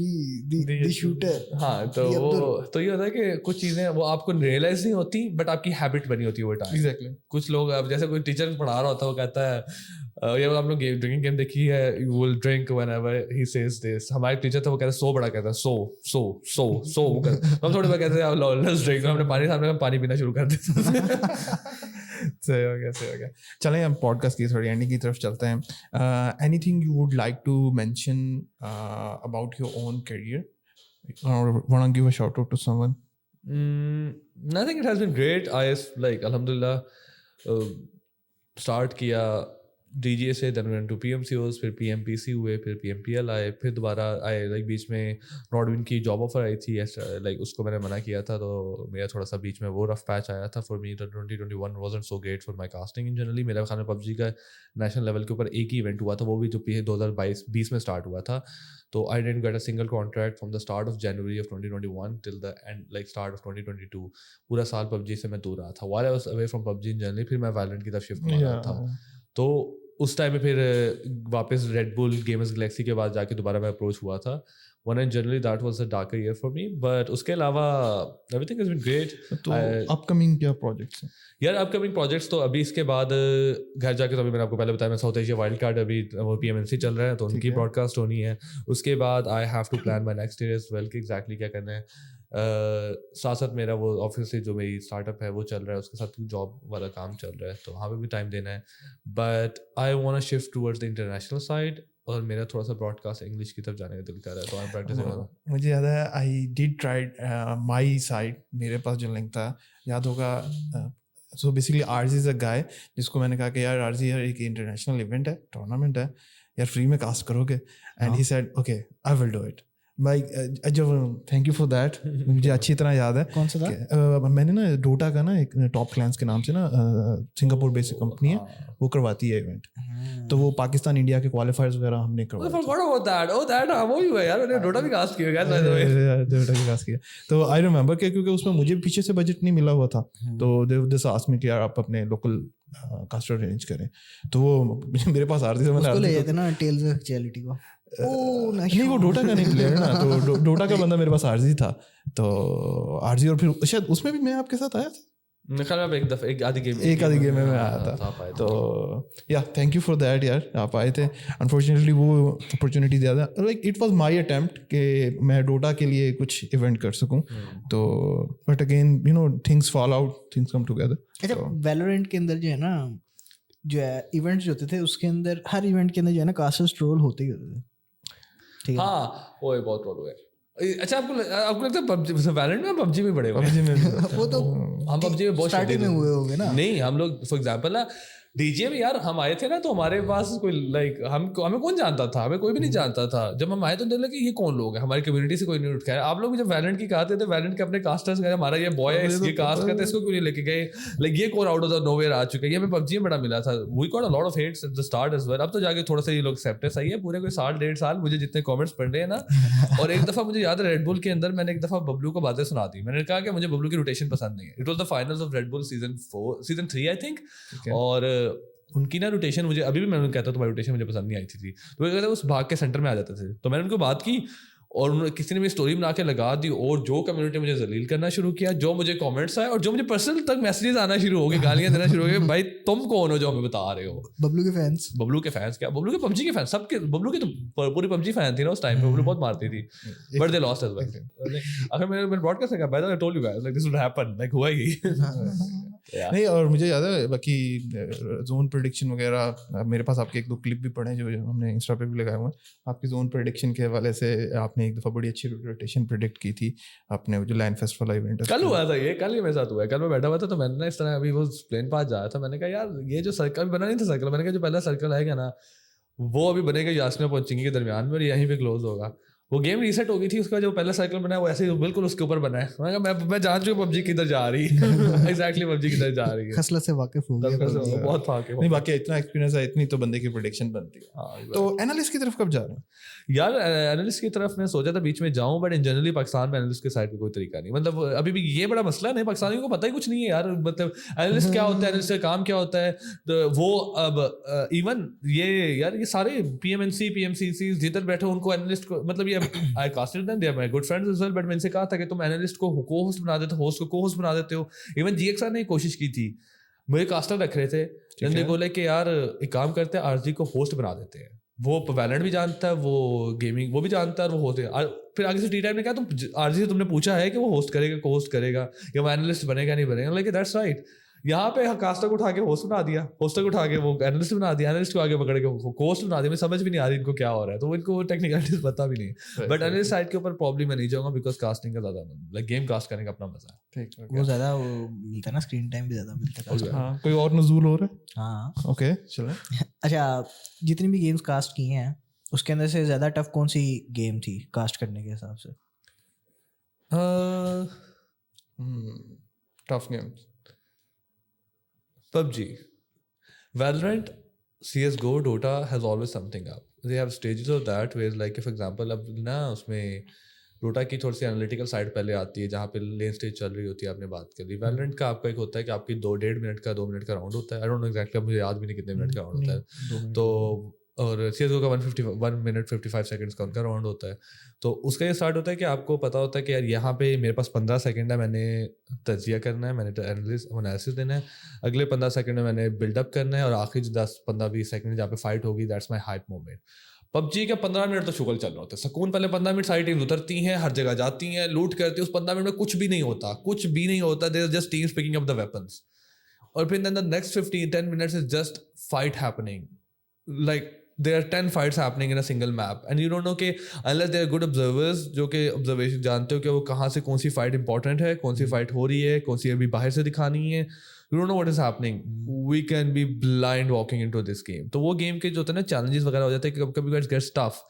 द शूटर. हाँ तो वो ये होता है कि कुछ चीज़ें वो आपको रियलाइज नहीं होती बट आपकी हैबिट बनी होती है वो टाइम. एग्जैक्टली कुछ लोग अब जैसे कोई टीचर पढ़ा रहा होता है वो कहता है ये आप लोग ड्रिंकिंग गेम देखी है you will drink whenever he says this. हमारे टीचर था वो कहता है सो बड़ा कहता है सो हम थोड़े बार कहते हैं लेट्स ड्रिंक हमने पानी सामने पानी पीना शुरू कर दिया. सही हो गया. चलें हम पॉडकास्ट की थोड़ी एंडिंग की तरफ चलते हैं. Anything you would like to mention about your own career और want to give a shout out to someone? I think it has been great. I like alhamdulillah start किया DGA से then went to PMCOs, फिर PMPC हुए, फिर PMPL आए, फिर दोबारा आए, लाइक बीच में नॉर्डविन की जॉब ऑफर आई थी, लाइक उसको मैंने मना किया था, तो मेरा थोड़ा सा बीच में वो रफ पैच आया था for me. 2021 wasn't so great for my casting in generally. मेरा ख्याल में PUBG का नेशनल लेवल के ऊपर एक ही इवेंट हुआ था, वो भी जो 2020 में स्टार्ट हुआ था, तो I didn't get a single contract from the start of January of 2021 till the end like start of 2022। पूरा साल PUBG से मैं दूर रहा था, while I was away from PUBG in generally. फिर मैं वैलेंट की तरफ शिफ्ट मारा था, तो उस टाइम में फिर वापस रेड बुल गेमर्स गैलेक्सी के बाद जाके दोबारा मैं अप्रोच हुआ था। One and generally that was a darker year for me, but उसके अलावा एवरीथिंग हैज बीन ग्रेट। तो अपकमिंग क्या प्रोजेक्ट्स हैं यार? अपकमिंग प्रोजेक्ट्स तो अभी इसके बाद घर जाके, तो अभी मैंने आपको पहले बताया मैं साउथ एशिया वाइल्ड कार्ड, अभी वो PMNC चल रहा है, तो उनकी ब्रॉडकास्ट होनी है। उसके बाद I have to plan my next year as well कि एग्जैक्टली क्या करना है। साथ साथ मेरा वो ऑब्वियसली जो मेरी स्टार्टअप है वो चल रहा है, उसके साथ जॉब वाला काम चल रहा है, तो वहाँ पे भी टाइम देना है। But I want to shift towards the international side, और मेरा थोड़ा सा ब्रॉडकास्ट इंग्लिश की तरफ जाने का दिल कर रहा है, तो आई एम प्रैक्टिसिंग। मुझे याद है I did try my side, मेरे पास जो लिंक था याद होगा। So basically RG is a guy जिसको मैंने कहा कि यार आरजी यार एक इंटरनेशनल इवेंट है, टूर्नामेंट है यार, फ्री में कास्ट करोगे? And he said okay I will do it. भाई जब थैंक यू फॉर दैट, मुझे अच्छी तरह याद है। कौन सा था? मैंने ना डोटा का ना एक टॉप क्लाइंट्स के नाम से ना सिंगापुर बेस्ड कंपनी है, वो करवाती है इवेंट, तो वो पाकिस्तान इंडिया के क्वालिफायर्स वगैरह हमने करवाए। तो आई रिमेंबर कि क्योंकि उसमें मुझे पीछे से बजट नहीं मिला हुआ था, तो दे जस्ट आस्क्ड मी कि यार आप अपने लोकल कास्टर अरेंज करें, तो वो मेरे पास आरती से मैंने ले जाते ना टेल्स ऑफ चैरिटी को। नहीं वो डोटा का नहीं प्लेयर ना, तो डोटा का बंदा मेरे पास आरजी था, तो आरजी, और फिर शायद उसमें भी मैं आपके साथ आया था, एक आधी गेम में आया था। तो या थैंक यू फॉर दैट यार, आप आए थे। अनफॉर्चुनेटली वो अपॉर्चुनिटी ज़्यादा, like it was my attempt कि मैं डोटा के लिए कुछ इवेंट कर सकूं, तो but again you know things fall out, things come together. अच्छा, वैलोरेंट के अंदर जो है ना, जो है इवेंट्स होते थे, उसके अंदर हर इवेंट के अंदर जो है ना कास्टर्स ट्रोल होते ही होते थे, ठीक है? हाँ वो बहुत ट्रोल हुआ है। अच्छा, आपको लगता है PUBG वैलेंट में PUBG में बड़े हुए? वो तो हम PUBG में बहुत स्टार्टिंग में हुए होंगे ना। नहीं, हम लोग फॉर एग्जांपल ना डीजे में यार हम आए थे ना, तो हमारे पास कोई लाइक हमें कौन जानता था? हमें कोई भी नहीं जानता था। जब हम आए तो देख लगे ये कौन लोग हैं, हमारी कम्युनिटी से कोई नहीं उठ के आया। आप लोग जब वैलेंट की कहते थे, वैलेंट के अपने कास्टर्स गए, हमारा ये बॉय है, ये कास्ट करते हैं, इसको क्यों नहीं लेके गए? लाइक ये कौन आउट ऑफ द नोवेयर आ चुका है? ये हमें PUBG में बड़ा मिला था। We got a lot of hates at the start as well. अब तो जाके थोड़ा सा ये लोग एक्सेप्ट है, सही है। पूरे कोई 1.5 साल मुझे जितने कमेंट्स पढ़ रहे हैं ना, और एक दफा मुझे याद है रेड बुल के अंदर मैंने एक दफा बबलू को बातें सुना दी। मैंने कहा कि मुझे बबलू की रोटेशन पसंद नहीं है। It was the finals of red bull season 3 I think, और उनकी ना रोटेशन मुझे अभी भी, मैं उनको कहता तुम्हारी रोटेशन मुझे पसंद नहीं आई थी, तो वो कहते उस भाग के सेंटर में आ जाते थे। तो मैंने उनको बात की, और उन्होंने किसी ने मेरी स्टोरी बना के लगा दी, और जो कम्युनिटी मुझे जलील करना शुरू किया, जो मुझे कमेंट्स आए और जो मुझे पर्सनल तक मैसेजेस आना शुरू हो गए, गालियां देना शुरू हो गए, भाई तुम कौन हो जो हमें बता रहे हो? बबलू के फैंस क्या, बबलू के PUBG के फैंस, सबके बबलू के तो पूरी PUBG फैन थी ना उस टाइम पे। बबलू बहुत मारती थी, but they lost as well. अगर मैंने ब्रॉडकास्ट किया, by the way I told you guys like this would happen, like हुआ ही नहीं। और मुझे याद है बाकी जोन प्रेडिक्शन वगैरह, मेरे पास आपके 1-2 क्लिप भी पड़े हैं जो हमने इंस्टा पे भी लगाए हुए हैं। आपकी जोन प्रेडिक्शन के हवाले से आपने एक दफ़ा बड़ी अच्छी रोटेशन प्रेडिक्ट की थी, आपने जो लैंड फेस्ट वाला इवेंट है। कल हुआ था ये, कल ही मेरे साथ हुआ है। कल मैं बैठा हुआ था, तो मैंने ना इस तरह अभी वो प्लेन पास जा रहा था, मैंने कहा यार ये जो सर्कल बना नहीं था, सर्कल मैंने कहा जो पहला सर्कल आएगा ना वो अभी बनेगा यास्मिया पहुंचिंगी के दरमियान में, और यहीं पे क्लोज होगा। वो गेम रीसेट हो गई थी, उसका जो पहला सर्कल बना है वो ऐसे ही बिल्कुल उसके ऊपर बना है। मैं जान चुका PUBG किधर जा रही है, एग्जैक्टली PUBG किधर जा रही है, खसलत से वाकिफ हो गया, बहुत वाकिफ। नहीं बाकी इतना एक्सपीरियंस है, इतनी तो बंदे की प्रेडिक्शन बनती है। तो एनालिस्ट की तरफ कब जा रहे हैं यार? एनालिस्ट की तरफ मैं सोचा था बीच में जाऊं, बट इन जनरली पाकिस्तान में एनालिस्ट के साइड पे कोई तरीका नहीं। मतलब अभी भी ये बड़ा मसला नहीं, पाकिस्तानियों को पता ही कुछ नहीं है यार। मतलब एनालिस्ट क्या होता है, एनालिस्ट का काम क्या होता है, तो वो अब इवन ये यार ये सारे PMNC PMCC जिधर बैठे उनको एनालिस्ट को, मतलब ये I casted them, they are my good friends as well, but मैं इनसे कहा था कि तुम एनालिस्ट को को होस्ट बना देते हो, होस्ट को को होस्ट बना देते हो। इवन GXR ने कोशिश की थी, मुझे कास्टर रख रहे थे, जिन्होंने बोले कि यार एक काम करते हैं, RG को होस्ट बना देते हैं। वो वैलेंट भी जानता है, वो गेमिंग वो भी जानता है, और वो होस्ट है। फिर आगे से T-Time ने कहा तुम RG से तुमने पूछा है कि वो होस्ट करेगा, को होस्ट करेगा, या वो एनालिस्ट बनेगा नहीं बनेगा? लाइक दैट्स राइट यहाँ पे कास्टर को उठा के होस्ट बना दिया, होस्ट को उठा के वो एनालिस्ट बना दिया, एनालिस्ट को आगे पकड़ के वो कोस्ट बना दिया। मुझे समझ भी नहीं आ रही इनको क्या हो रहा है, तो इनको टेक्निकलिटीज पता भी नहीं। बट एनालिस्ट साइड के ऊपर प्रॉब्लम मैं नहीं जाऊंगा बिकॉज कास्टिंग का ज्यादा लाइक गेम कास्ट करने का अपना मजा है। ठीक वो ज़्यादा वो मिलता है ना, स्क्रीन टाइम भी ज़्यादा मिलता है। हाँ, कोई और नजूल हो रहा है? हाँ ओके चलो। अच्छा, जितनी भी गेम्स कास्ट की हैं उसके अंदर से ज़्यादा टफ कौन सी गेम थी कास्ट करने के हिसाब से? Tough games PUBG, Valorant, CS:GO, Dota has always something up. They have stages of that where like for example अब ना उसमें Dota की थोड़ी सी एनालिटिकल साइड पहले आती है जहाँ पे लेन स्टेज चल रही होती है, आपने बात करी। Valorant का आपका एक होता है कि आपकी 2-1.5 मिनट का 2 मिनट का राउंड होता है। आई डोंट नो एग्जैक्टली, अब मुझे याद भी नहीं कितने मिनट का राउंड होता है। तो और CS:GO का 1 मिनट 55 सेकंड्स का उनका राउंड होता है। तो उसका ये स्टार्ट होता है कि आपको पता होता है कि यार यहाँ पे मेरे पास 15 सेकंड है, मैंने तजिया करना है, मैंने एनालिसिस देना है, अगले 15 सेकंड में मैंने बिल्डअप करना है, और आखिरी 10-15-20 सेकंड जहाँ पे फाइट होगी that's my hype moment. PUBG का 15 मिनट तो शुगल चल रहा होता है, सुकून। पहले 15 मिनट सारी टीम्स उतरती हैं, हर जगह जाती हैं, लूट करती हैं। उस 15 मिनट में कुछ भी नहीं होता, कुछ भी नहीं होता। There just teams picking up the weapons, और फिर the next 10 minutes is just fight happening. Like there are 10 fights happening in a single map and you don't know कि unless they are good observers जो कि observation जानते हो कि वो कहाँ से कौन सी fight important है, कौन सी fight हो रही है, कौन सी अभी बाहर से दिखानी है, you don't know what is happening. We can be blind walking into this game. तो वो game के जो होते हैं ना challenges वगैरह हो जाते हैं कि कभी guys gets tough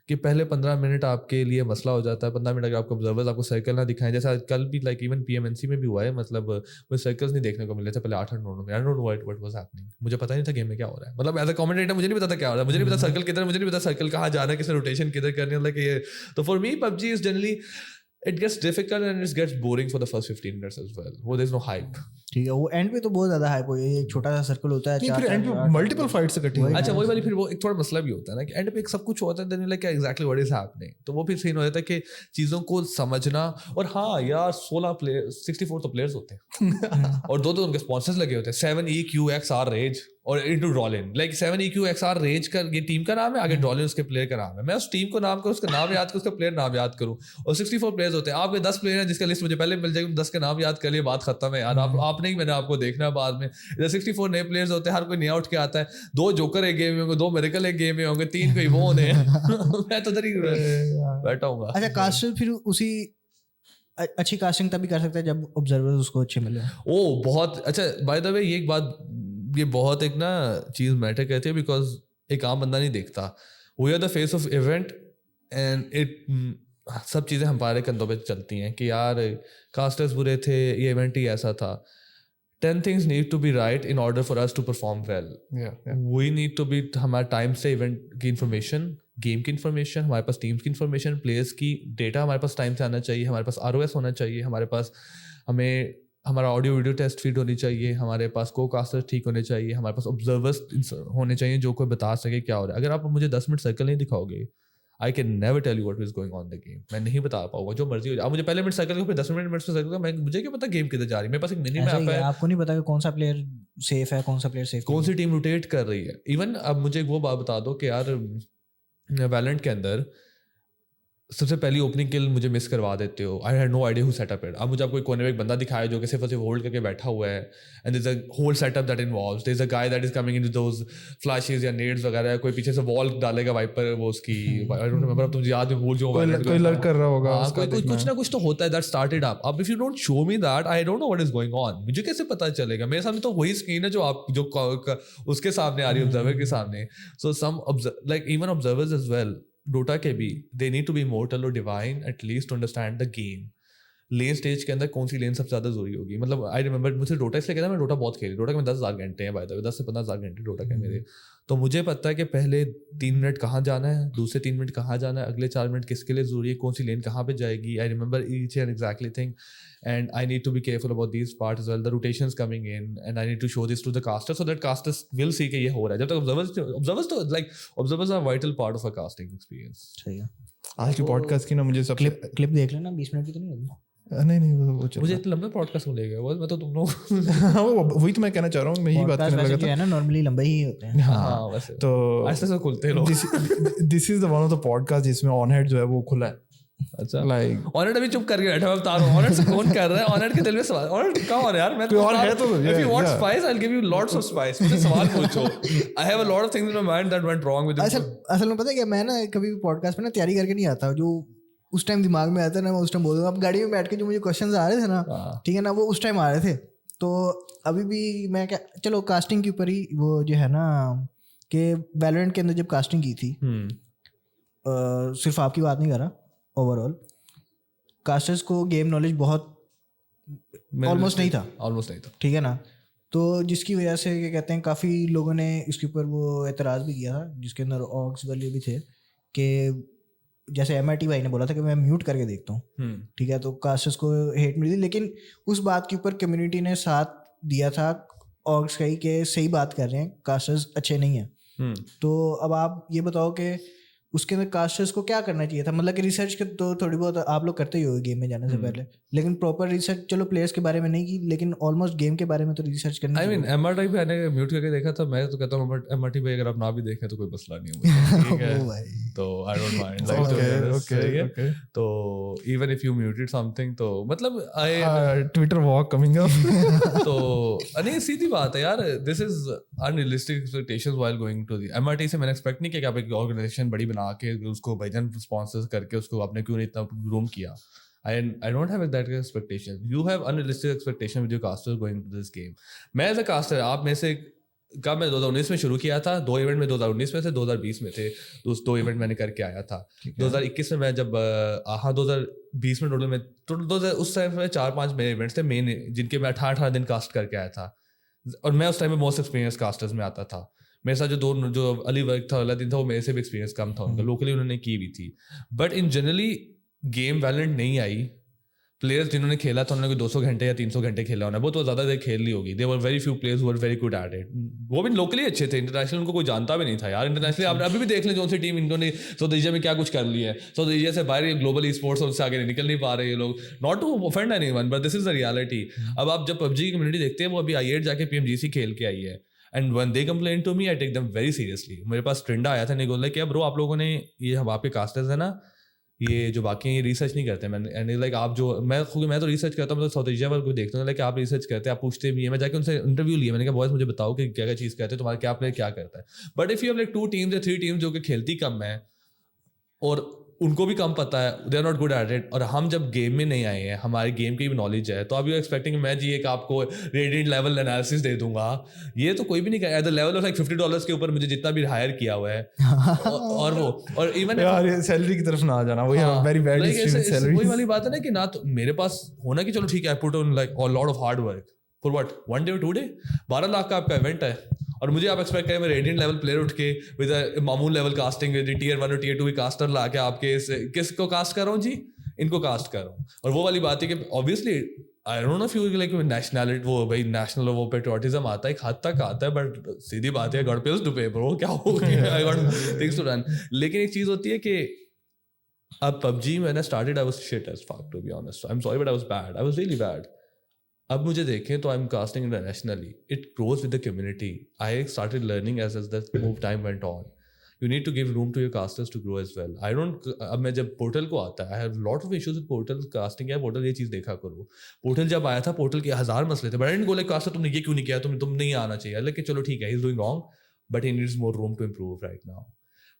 कि पहले 15 मिनट आपके लिए मसला हो जाता है। 15 मिनट अगर आपको ऑब्जर्वर्स आपको सर्कल ना दिखाएं, जैसा कल भी लाइक इवन PMNC में भी हुआ है, मतलब वो सर्कल्स नहीं देखने को मिले थे पहले 8 राउंड में। I don't know what was happening, मुझे पता नहीं था गेम में क्या हो रहा है। मतलब एज अ कमेंटेटर मुझे नहीं पता था क्या हो रहा है, मुझे नहीं पता सर्कल किधर, मुझे नहीं पता सर्कल कहाँ जाना है, किसे रोटेशन किधर करनी है, लाइक ये। तो for me PUBG is generally it gets difficult and it gets boring for the first 15 minutes as well. वो there's no hype. ठीक है, वो एंड पे तो बहुत ज्यादा हाइप हो, एक छोटा सा सर्कल होता है, फिर एंड पे मल्टीपल फाइट से कटी अच्छा वही वाली, फिर वो एक थोड़ा मसला भी होता है ना कि एंड पे एक सब कुछ होता है, then like exactly what is happening. तो वो फिर सीन हो जाता है कि चीज़ों को समझना। और हाँ यार 16 प्लेयर 64 तो प्लेयर्स होते हैं और दो उनके स्पॉन्सर्स लगे होते हैं, 7EQXR रेज और इनटू ड्रॉलिन। लाइक 7EQXR रेज का ये टीम का नाम है, आगे ड्रॉलिन उसके प्लेयर का नाम है। मैं उस टीम को नाम करूँ, उसका नाम याद करूँ, उसका प्लेयर नाम याद करूँ, और 64 प्लेयर्स होते हैं। आपके 10 प्लेयर हैं जिसका लिस्ट मुझे पहले मिल जाएगी, 10 के नाम याद कर लिए, बात खत्म है यार। आपने ही मैंने आपको देखना है बाद में। इधर 64 नए प्लेयर्स होते हैं, हर कोई नया उठ के आता है। 2 जोकर एक गेम में होंगे, 2 मिरेकल एक गेम में होंगे, 3 कोई वो होने मैं तो उधर ही बैठा हूँ। अच्छा, कास्टर फिर उसी अच्छी कास्टिंग तभी कर सकता है जब ऑब्जर्वर्स उसको अच्छे मिले। ओ बहुत अच्छा, बाय द वे ये एक बात, ये बहुत एक ना चीज़ मैटर करती है, बिकॉज एक आम बंदा नहीं देखता। We are the face of event and it सब चीज़ें हमारे कंधों पे चलती हैं कि यार कास्टर्स बुरे थे, ये इवेंट ही ऐसा था। 10 things need to be right in order for us to perform well. We need to be हमारे टाइम से इवेंट की इन्फॉर्मेशन, गेम की इन्फॉर्मेशन, हमारे पास टीम्स की इन्फॉर्मेशन, प्लेयर्स की डेटा हमारे पास टाइम से आना चाहिए, हमारे पास ROS होना चाहिए, हमारे पास हमें हमारा ऑडियो वीडियो टेस्ट फीड होनी चाहिए, हमारे पास को-कास्टर्स ठीक होने चाहिए, हमारे पास ऑब्जर्वर्स होने चाहिए जो कोई बता सके क्या हो रहा है। अगर आप मुझे 10 मिनट सर्कल नहीं दिखाओगे, I can never tell you what is going on the game. मैं नहीं बता पाऊंगा, जो मर्जी हो जाए। आप मुझे पहले मिनट सर्कल को, फिर 10 मिनट सर्कल को, मैं मुझे क्या पता गेम किधर जा रही है। मेरे पास एक मिनी मैप है, आपको नहीं पता कि कौन सा प्लेयर सेफ है, कौन सा प्लेयर सेफ, कौन सी टीम रोटेट कर रही है। इवन अब मुझे वो बात बता दो कि यार वैलेंट के अंदर सबसे पहली ओपनिंग किल मुझे मिस करवा देते हो। I had no idea who setup it. अब मुझे आपको कोने में एक बंदा दिखाया जो कि सिर्फ होल्ड करके बैठा हुआ है, and there is a whole setup that involves, there is a guy that is coming into those flashes या नेड्स वगैरह। कोई पीछे से वॉल डालेगा वाइपर, वो उसकी आई डोंट रिमेंबर, अब तुम याद में भूल जाओ, कोई लर्क कर रहा होगा, कोई कुछ ना कुछ तो होता है दैट स्टार्टेड अप। अब if you don't show me that, I don't know what is going on. मुझे कैसे पता चलेगा? मेरे सामने तो वही स्क्रीन है जो आप जो उसके सामने आ रही है, ऑब्जर्वर के सामने। So some like even observers as well, Dota के भी, they need to be immortal or divine at least to understand the game. Lane stage के अंदर कौन सी लेन सबसे ज़्यादा जरूरी होगी। मतलब आई रिमेंबर मुझे डोटा इसलिए कहता है, मैं डोटा बहुत खेली, डोटा के में 10,000 घंटे हैं, बाय द वे 10 से 15,000 घंटे डोटा के मेरे। तो मुझे पता है कि पहले 3 मिनट कहाँ जाना है, दूसरे 3 मिनट कहाँ जाना है, अगले 4 मिनट किसके लिए जरूरी है, कौन सी लेन कहाँ पे जाएगी। I remember each and exactly thing, and I need to be careful about these parts as well. The rotations coming in, and I need to show this to the caster so that casters will see कि ये हो रहा है। जब तक observers तो like observers are a vital part of a casting experience. सही है। आज की पॉडकास्ट की ना मुझे सब क्लिप देख लेना, 20 मिनट की तो नहीं होगी। नहीं वो चल मुझे इतना लंबा पॉडकास्ट में ले गया वो, मैं तो तुम लोग वही तो मैं कहना चाह रहा हूँ, मैं यही बात करने लगा था। है ना, नॉर्मली लंबे ही होते हैं। हाँ वैसे तो ऐसे से खुलते हैं लोग। This is the one of the podcast जिसमें ऑन हेड जो है वो खुला है। अच्छा Like ऑनर अभी चुप करके बैठा, मैं बता रहा हूँ ऑनर से कौन कर रहा है, ऑनर के दिल में सवाल, ऑनर कम ऑन यार, मैं कोई और है तो if you want yeah. spice I'll give you lots of spice, मुझे सवाल पूछो, I have a lot of things in my mind that went wrong with it. असल में पता है क्या, मैं ना कभी भी पॉडकास्ट में ना तैयारी करके नहीं आता, जो उस टाइम दिमाग में आता है ना मैं उस टाइम बोल दूँगा। अब गाड़ी में बैठ के जो मुझे क्वेश्चंस आ रहे थे ना, ठीक है ना, वो उस टाइम आ रहे थे। तो अभी भी मैं क्या, चलो कास्टिंग के ऊपर ही वो जो है ना कि वैलोरेंट के अंदर जब कास्टिंग की थी, सिर्फ आपकी बात नहीं कर रहा, ओवरऑल कास्टर्स को गेम नॉलेज बहुत ऑलमोस्ट नहीं था, ठीक है ना। तो जिसकी वजह से क्या कहते हैं, काफ़ी लोगों ने इसके ऊपर वो एतराज़ भी किया था, जिसके अंदर ऑक्स वाले भी थे कि जैसे MIT भाई ने बोला था कि मैं म्यूट करके देखता हूँ, ठीक है, तो कास्टर्स को हेट मिली, लेकिन उस बात के ऊपर कम्युनिटी ने साथ दिया था ऑक्स का ही कि सही बात कर रहे हैं, कास्टर्स अच्छे नहीं हैं। तो अब आप ये बताओ कि उसके अंदर कास्टर्स को क्या करना चाहिए था, मतलब कि रिसर्च के तो थोड़ी बहुत आप लोग करते ही हो गेम में जाने से पहले, लेकिन प्रॉपर रिसर्च, चलो प्लेयर्स के बारे में नहीं की, लेकिन ऑलमोस्ट गेम के बारे में तो रिसर्च करनी I mean MRT भी मैंने म्यूट करके देखा था, मैं तो कहता हूँ MRT भाई अगर आप ना भी देखें तो कोई मसला नहीं है, ठीक है, तो I don't mind like okay. तो even if you muted something तो मतलब Twitter walk coming up तो नहीं सीधी बात है यार, this is unrealistic expectations while going to the MRT से मैंने एक्सपेक्ट नहीं किया कि आप एक ऑर्गेनाइजेशन बड़ी बना के उसको भाईजान स्पॉन्सर्स करके उसको आपने क्यों नहीं इतना ग्रूम किया। I don't have that expectation. You have unrealistic expectation with your casters going to this game. मैं एज अ कास्टर, आप में से कब मैं 2019 में शुरू किया था, 2 इवेंट में 2019 में थे, 2020 में थे, तो उस 2 इवेंट मैंने करके आया था। 2021 में मैं जब 2020 में टोटल में उस टाइम में 4-5 मेरे इवेंट्स थे मेन, जिनके मैं 18 दिन कास्ट करके आया था, और मैं उस टाइम में मोस्ट एक्सपीरियंस कास्टर्स में आता था। मेरे साथ जो अली वर्क था, अलादीन था, वो मेरे से भी एक्सपीरियंस कम था उनका, लोकली उन्होंने की भी थी। But in generally game Valorant नहीं आई, प्लेयर्स जिन्होंने खेला था उन्होंने कोई 200 घंटे या 300 घंटे खेला होना, बहुत ज़्यादा देर खेल ली होगी। They were very few players who were very good at it, वो भी लोकली अच्छे थे, इंटरनेशनल उनको कोई जानता भी नहीं था यार। इंटरनेशनली आप अभी भी देख लें, जो सी टीम इन्होंने साउथ एशिया में क्या कुछ कर लिया है, साउथ एशिया से बाहर ग्लोबल ई स्पोर्ट्स उससे आगे निकल नहीं पा रहे ये लोग। Not to offend anyone but this is the reality. अब आप जब PUBG की कम्युनिटी देखते हैं, वो अभी I8 जाके PMGC खेल के आई है, and when they complain to me, I take them very seriously. मेरे पास ट्रेंडा आया था, नहीं बोल रहा कि ब्रो आप लोगों ने ये, हम आपके कास्टर्स है ना, ये जो बाकी हैं ये रिसर्च नहीं करते। मैंने एंड लाइक आप जो मैं तो रिसर्च करता हूँ, मतलब साउथ एशिया वाले को देखता हूँ, लाइक आप रिसर्च करते हैं, आप पूछते भी हैं। मैं जाके उनसे इंटरव्यू लिया, मैंने कहा बॉयज मुझे बताओ कि क्या क्या चीज़ करते हैं, तुम्हारा क्या प्लेयर क्या करता है। But if you have like 2 teams या 3 टीम्स जो कि खेलती कम है और उनको भी कम पता है, they are not good at it, और हम जब गेम में नहीं आए हैं, हमारे गेम की भी नॉलेज है, तो अब यू एक्सपेक्टिंग मैं जी एक आपको रेडिएंट लेवल एनालिसिस दे दूंगा, ये तो कोई भी नहीं करेगा। At the level of like $50 के ऊपर मुझे जितना भी हायर किया हुआ है और वो, और इवन यार ये सैलरी की तरफ ना आ जाना, वही वेरी बैड सैलरी। वही वाली बात है ना कि ना तो मेरे पास होना कि चलो ठीक है, I put on like a lot of hard work for what 1 day 2 day, 12 lakh का आपका इवेंट है, और मुझे आप एक्सपेक्ट करें मैं रेडिएंट लेवल प्लेयर उठ के विद मामूल लेवल कास्टिंग विद Tier 1 और Tier 2 कास्टर ला के आपके किसको कास्ट कर रहा हूँ जी, इनको कास्ट कर रहा हूँ। और वो वाली बात है कि obviously I don't know if you like nationality, वो भाई नेशनल वो पेट्रियोटिज्म आता है, एक हद तक आता है, बट सीधी बात है got page to pay bro, क्या हो गया, I got things to run. लेकिन एक चीज़ होती है कि अब PUBG मैंने started, I was shit as fuck to be honest, I am sorry but I was bad, I was really bad. अब मुझे देखें तो I am casting internationally, it grows with the community, I started learning as the move time went on. You need to give room to your casters to grow as well. I don't, अब मैं जब portal को आता है, I have lot of issues with portal casting. या portal ये चीज़ देखा करो, पोर्टल जब आया था पोर्टल के 1000 मसले थे, but I didn't go like caster तुमने ये क्यों नहीं किया, तुम नहीं आना चाहिए, लेकिन चलो ठीक है, he is doing wrong but he needs more room to improve right now.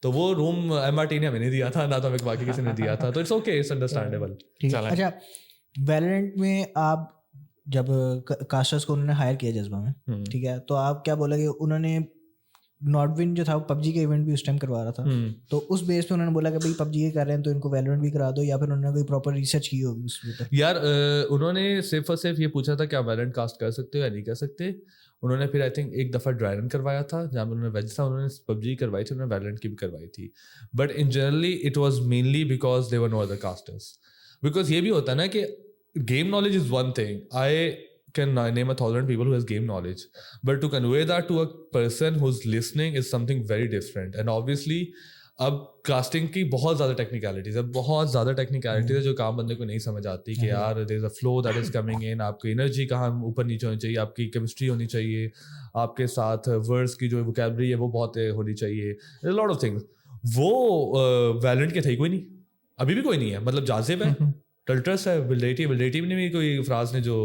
तो वो रूम MRT ने हमें नहीं दिया था, ना तो हमें बाकी किसी ने दिया था, तो इट्स ओके, इट्स अंडरस्टैंडेबल। अच्छा, वैलोरेंट में आप जब कास्टर्स को उन्होंने हायर किया जज्बा में, ठीक है, तो आप क्या बोला कि उन्होंने नॉटविन जो था PUBG के इवेंट भी उस टाइम करवा रहा था, तो उस बेस पे उन्होंने बोला कि भाई PUBG ये कर रहे हैं तो इनको वैलोरेंट भी करा दो, या फिर उन्होंने कोई प्रॉपर रिसर्च की होगी उस पर? यार उन्होंने सिर्फ और सिर्फ ये पूछा था कि आप वैलोरेंट कास्ट कर सकते हो या नहीं कर सकते। उन्होंने फिर आई थिंक एक दफ़ा ड्राई रन करवाया था जहाँ पर उन्होंने वेज था, उन्होंने PUBG करवाई थी, उन्होंने वैलोरेंट की भी करवाई थी, but in generally it was mainly because they were no other casters. Because ये भी होता है ना कि game knowledge is one thing. I can name 1,000 people who has game knowledge, but to convey that to a person who's listening is something very different. And obviously अब casting की बहुत ज़्यादा टेक्निकलिटीज़ है, बहुत ज़्यादा टेक्निकलिटीज़ है जो काम बंदे को नहीं समझ आती कि यार there is a flow that is coming in, आपकी एनर्जी कहाँ ऊपर नीचे होनी चाहिए, आपकी केमिस्ट्री होनी चाहिए, आपके साथ वर्ड्स की जो वोकैबुलरी है वो बहुत होनी चाहिए, लॉट ऑफ थिंग्स। वो वैलेंट के थे कोई नहीं, अभी भी कोई नहीं है, मतलब जाजिब है, टल्टस है, विल्डेटी ने भी कोई फ्राज ने जो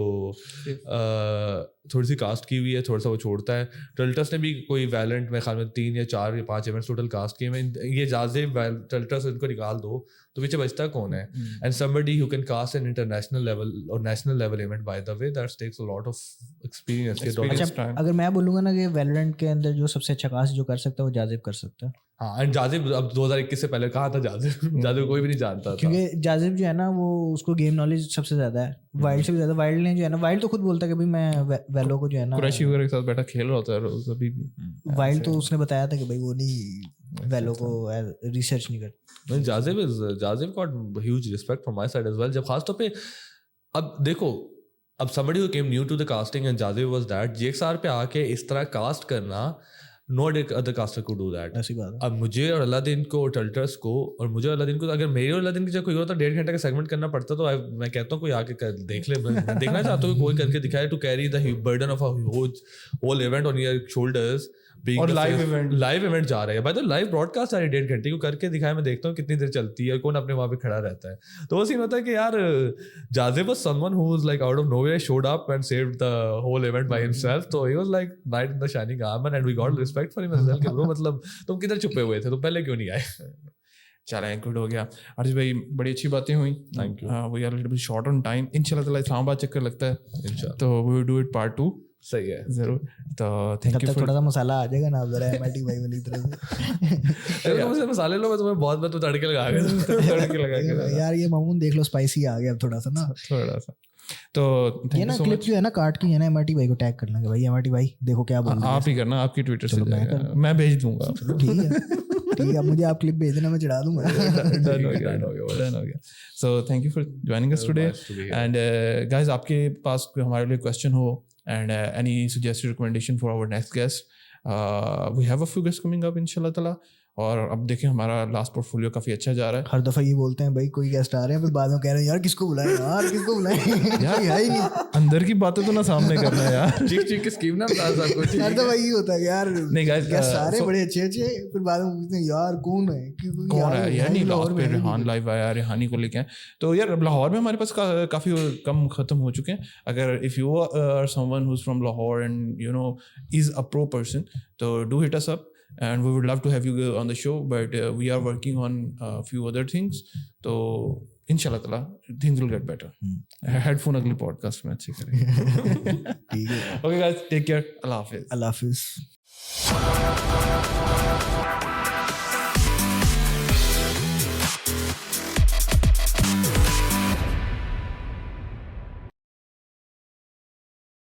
थोड़ी सी कास्ट की हुई है, थोड़ा सा वो छोड़ता है। टल्टस ने भी कोई वैलेंट में ख्याल में 3 या 4 या 5 इवेंट्स टोटल कास्ट किए हैं। ये जाजिब टल्टस इनको निकाल दो तो पीछे बचता कौन है? And somebody who can cast an international level और national level event by the way that takes a lot of experience. अच्छा, अगर मैं बोलूंगा ना कि वैलोरेंट के अंदर जो सबसे अच्छा कास्ट जो कर सकता है वो जाजिब कर सकता है। हाँ, एंड जाजिब अब 2021 से पहले कहा था जाजिब जाजिब कोई भी नहीं जानता था, क्योंकि जाजिब जो है ना वो उसको गेम नॉलेज सबसे ज्यादा है, वाइल्ड से भी ज्यादा। वाइल्ड ने जो है ना, वाइल्ड तो खुद बोलता है कि भाई मैं वैलो को जो है ना कुरैशी वगैरह के साथ बैठा खेल रहा होता है रोज अभी भी। वाइल्ड तो उसने बताया था कि भाई वो नहीं वैलो को रिसर्च नहीं करता। Jazib got huge respect from my side as well. जब खास तौर पे अब देखो, अब somebody who came new to the casting and Jazib was that, GXR पे आके इस तरह कास्ट करना, no other caster could do that। ऐसी बात है। अब मुझे और अलादीन को, टल्टर्स को और मुझे और अलादीन को, अगर मेरे और अलादीन की जगह कोई होता 1.5 घंटे का सेगमेंट करना पड़ता तो मैं कहता हूँ कोई आके देख ले। मैं देखना चाहता हूँ कोई करके दिखाए to carry the burden of a whole event on your shoulders. और लाइव इवेंट जा रहे हैं भाई, तो लाइव ब्रॉडकास्ट आ रही है 1.5 घंटे को करके दिखाया। मैं देखता हूँ कितनी देर चलती है, कौन अपने वहां पे खड़ा रहता है। तो वो सीन होता है कि यार Jazib was someone who was like out of nowhere showed up and saved the whole event by himself। तो he was like knight in the shining armor and we got respect for him as well कि bro मतलब तुम किधर छुपे हुए थे, तो पहले क्यों नहीं आए? चला गुड हो गया अर्ज भाई, बड़ी अच्छी बातें हुई। Thank you. We are little bit short on time. इंशाल्लाह ताला इस्लामाबाद चक्कर लगता है इंशाल्लाह, तो we will do it part 2। सही है जरूर। तो थैंक यू। थोड़ा सा मसाला आ जाएगा ना जरा एमआईटी भाई वाली तरह से। तुम मुझे मसाले लो, मैं तुम्हें बहुत तो तड़के लगा के यार ये मामून देख लो स्पाइसी आ गया अब थोड़ा सा ना, थोड़ा सा। तो ये ना क्लिप जो है ना काट के है ना एमआईटी भाई को टैग करना कि भाई एमआईटी भाई देखो क्या बोल रहे हैं। आप ही करना, आपकी ट्विटर से जाएगा, मैं भेज दूंगा। ठीक है, अब मुझे आप क्लिप भेज देना, मैं चढ़ा दूंगा। डन हो गया। So thank you for joining us today. And guys, आपके पास कोई हमारे लिए क्वेश्चन हो and any suggested recommendation for our next guest, we have a few guests coming up inshallah taala। और अब देखें हमारा लास्ट पोर्टफोलियो काफी अच्छा जा रहा है। हर दफा ये बोलते हैं भाई कोई गेस्ट आ रहे हैं, फिर बाद में कह रहे हैं यार किसको बुलाएं यार है ही नहीं। अंदर की बातें तो ना सामने करना है यार। चीख के स्कीम ना बता सबको। हर दफा ये होता है यार नहीं गाइस, गेस्ट आ रहे हैं बड़े अच्छे, फिर बाद में पूछते हैं यार कौन है यार नहीं लास्ट पे रेहान लाइव आया, रेहानी को लेके। तो यार अब लाहौर में हमारे पास काफी कम खत्म हो चुके हैं। अगर if you are someone who is from Lahore and you know is a pro person, तो do hit us up and we would love to have you on the show, but we are working on a few other things, so inshallah taala things will get better। headphone अगली podcast में अच्छी करेंगे। ठीक है। Okay guys, take care। Allah Hafiz। अल्लाह हाफिज।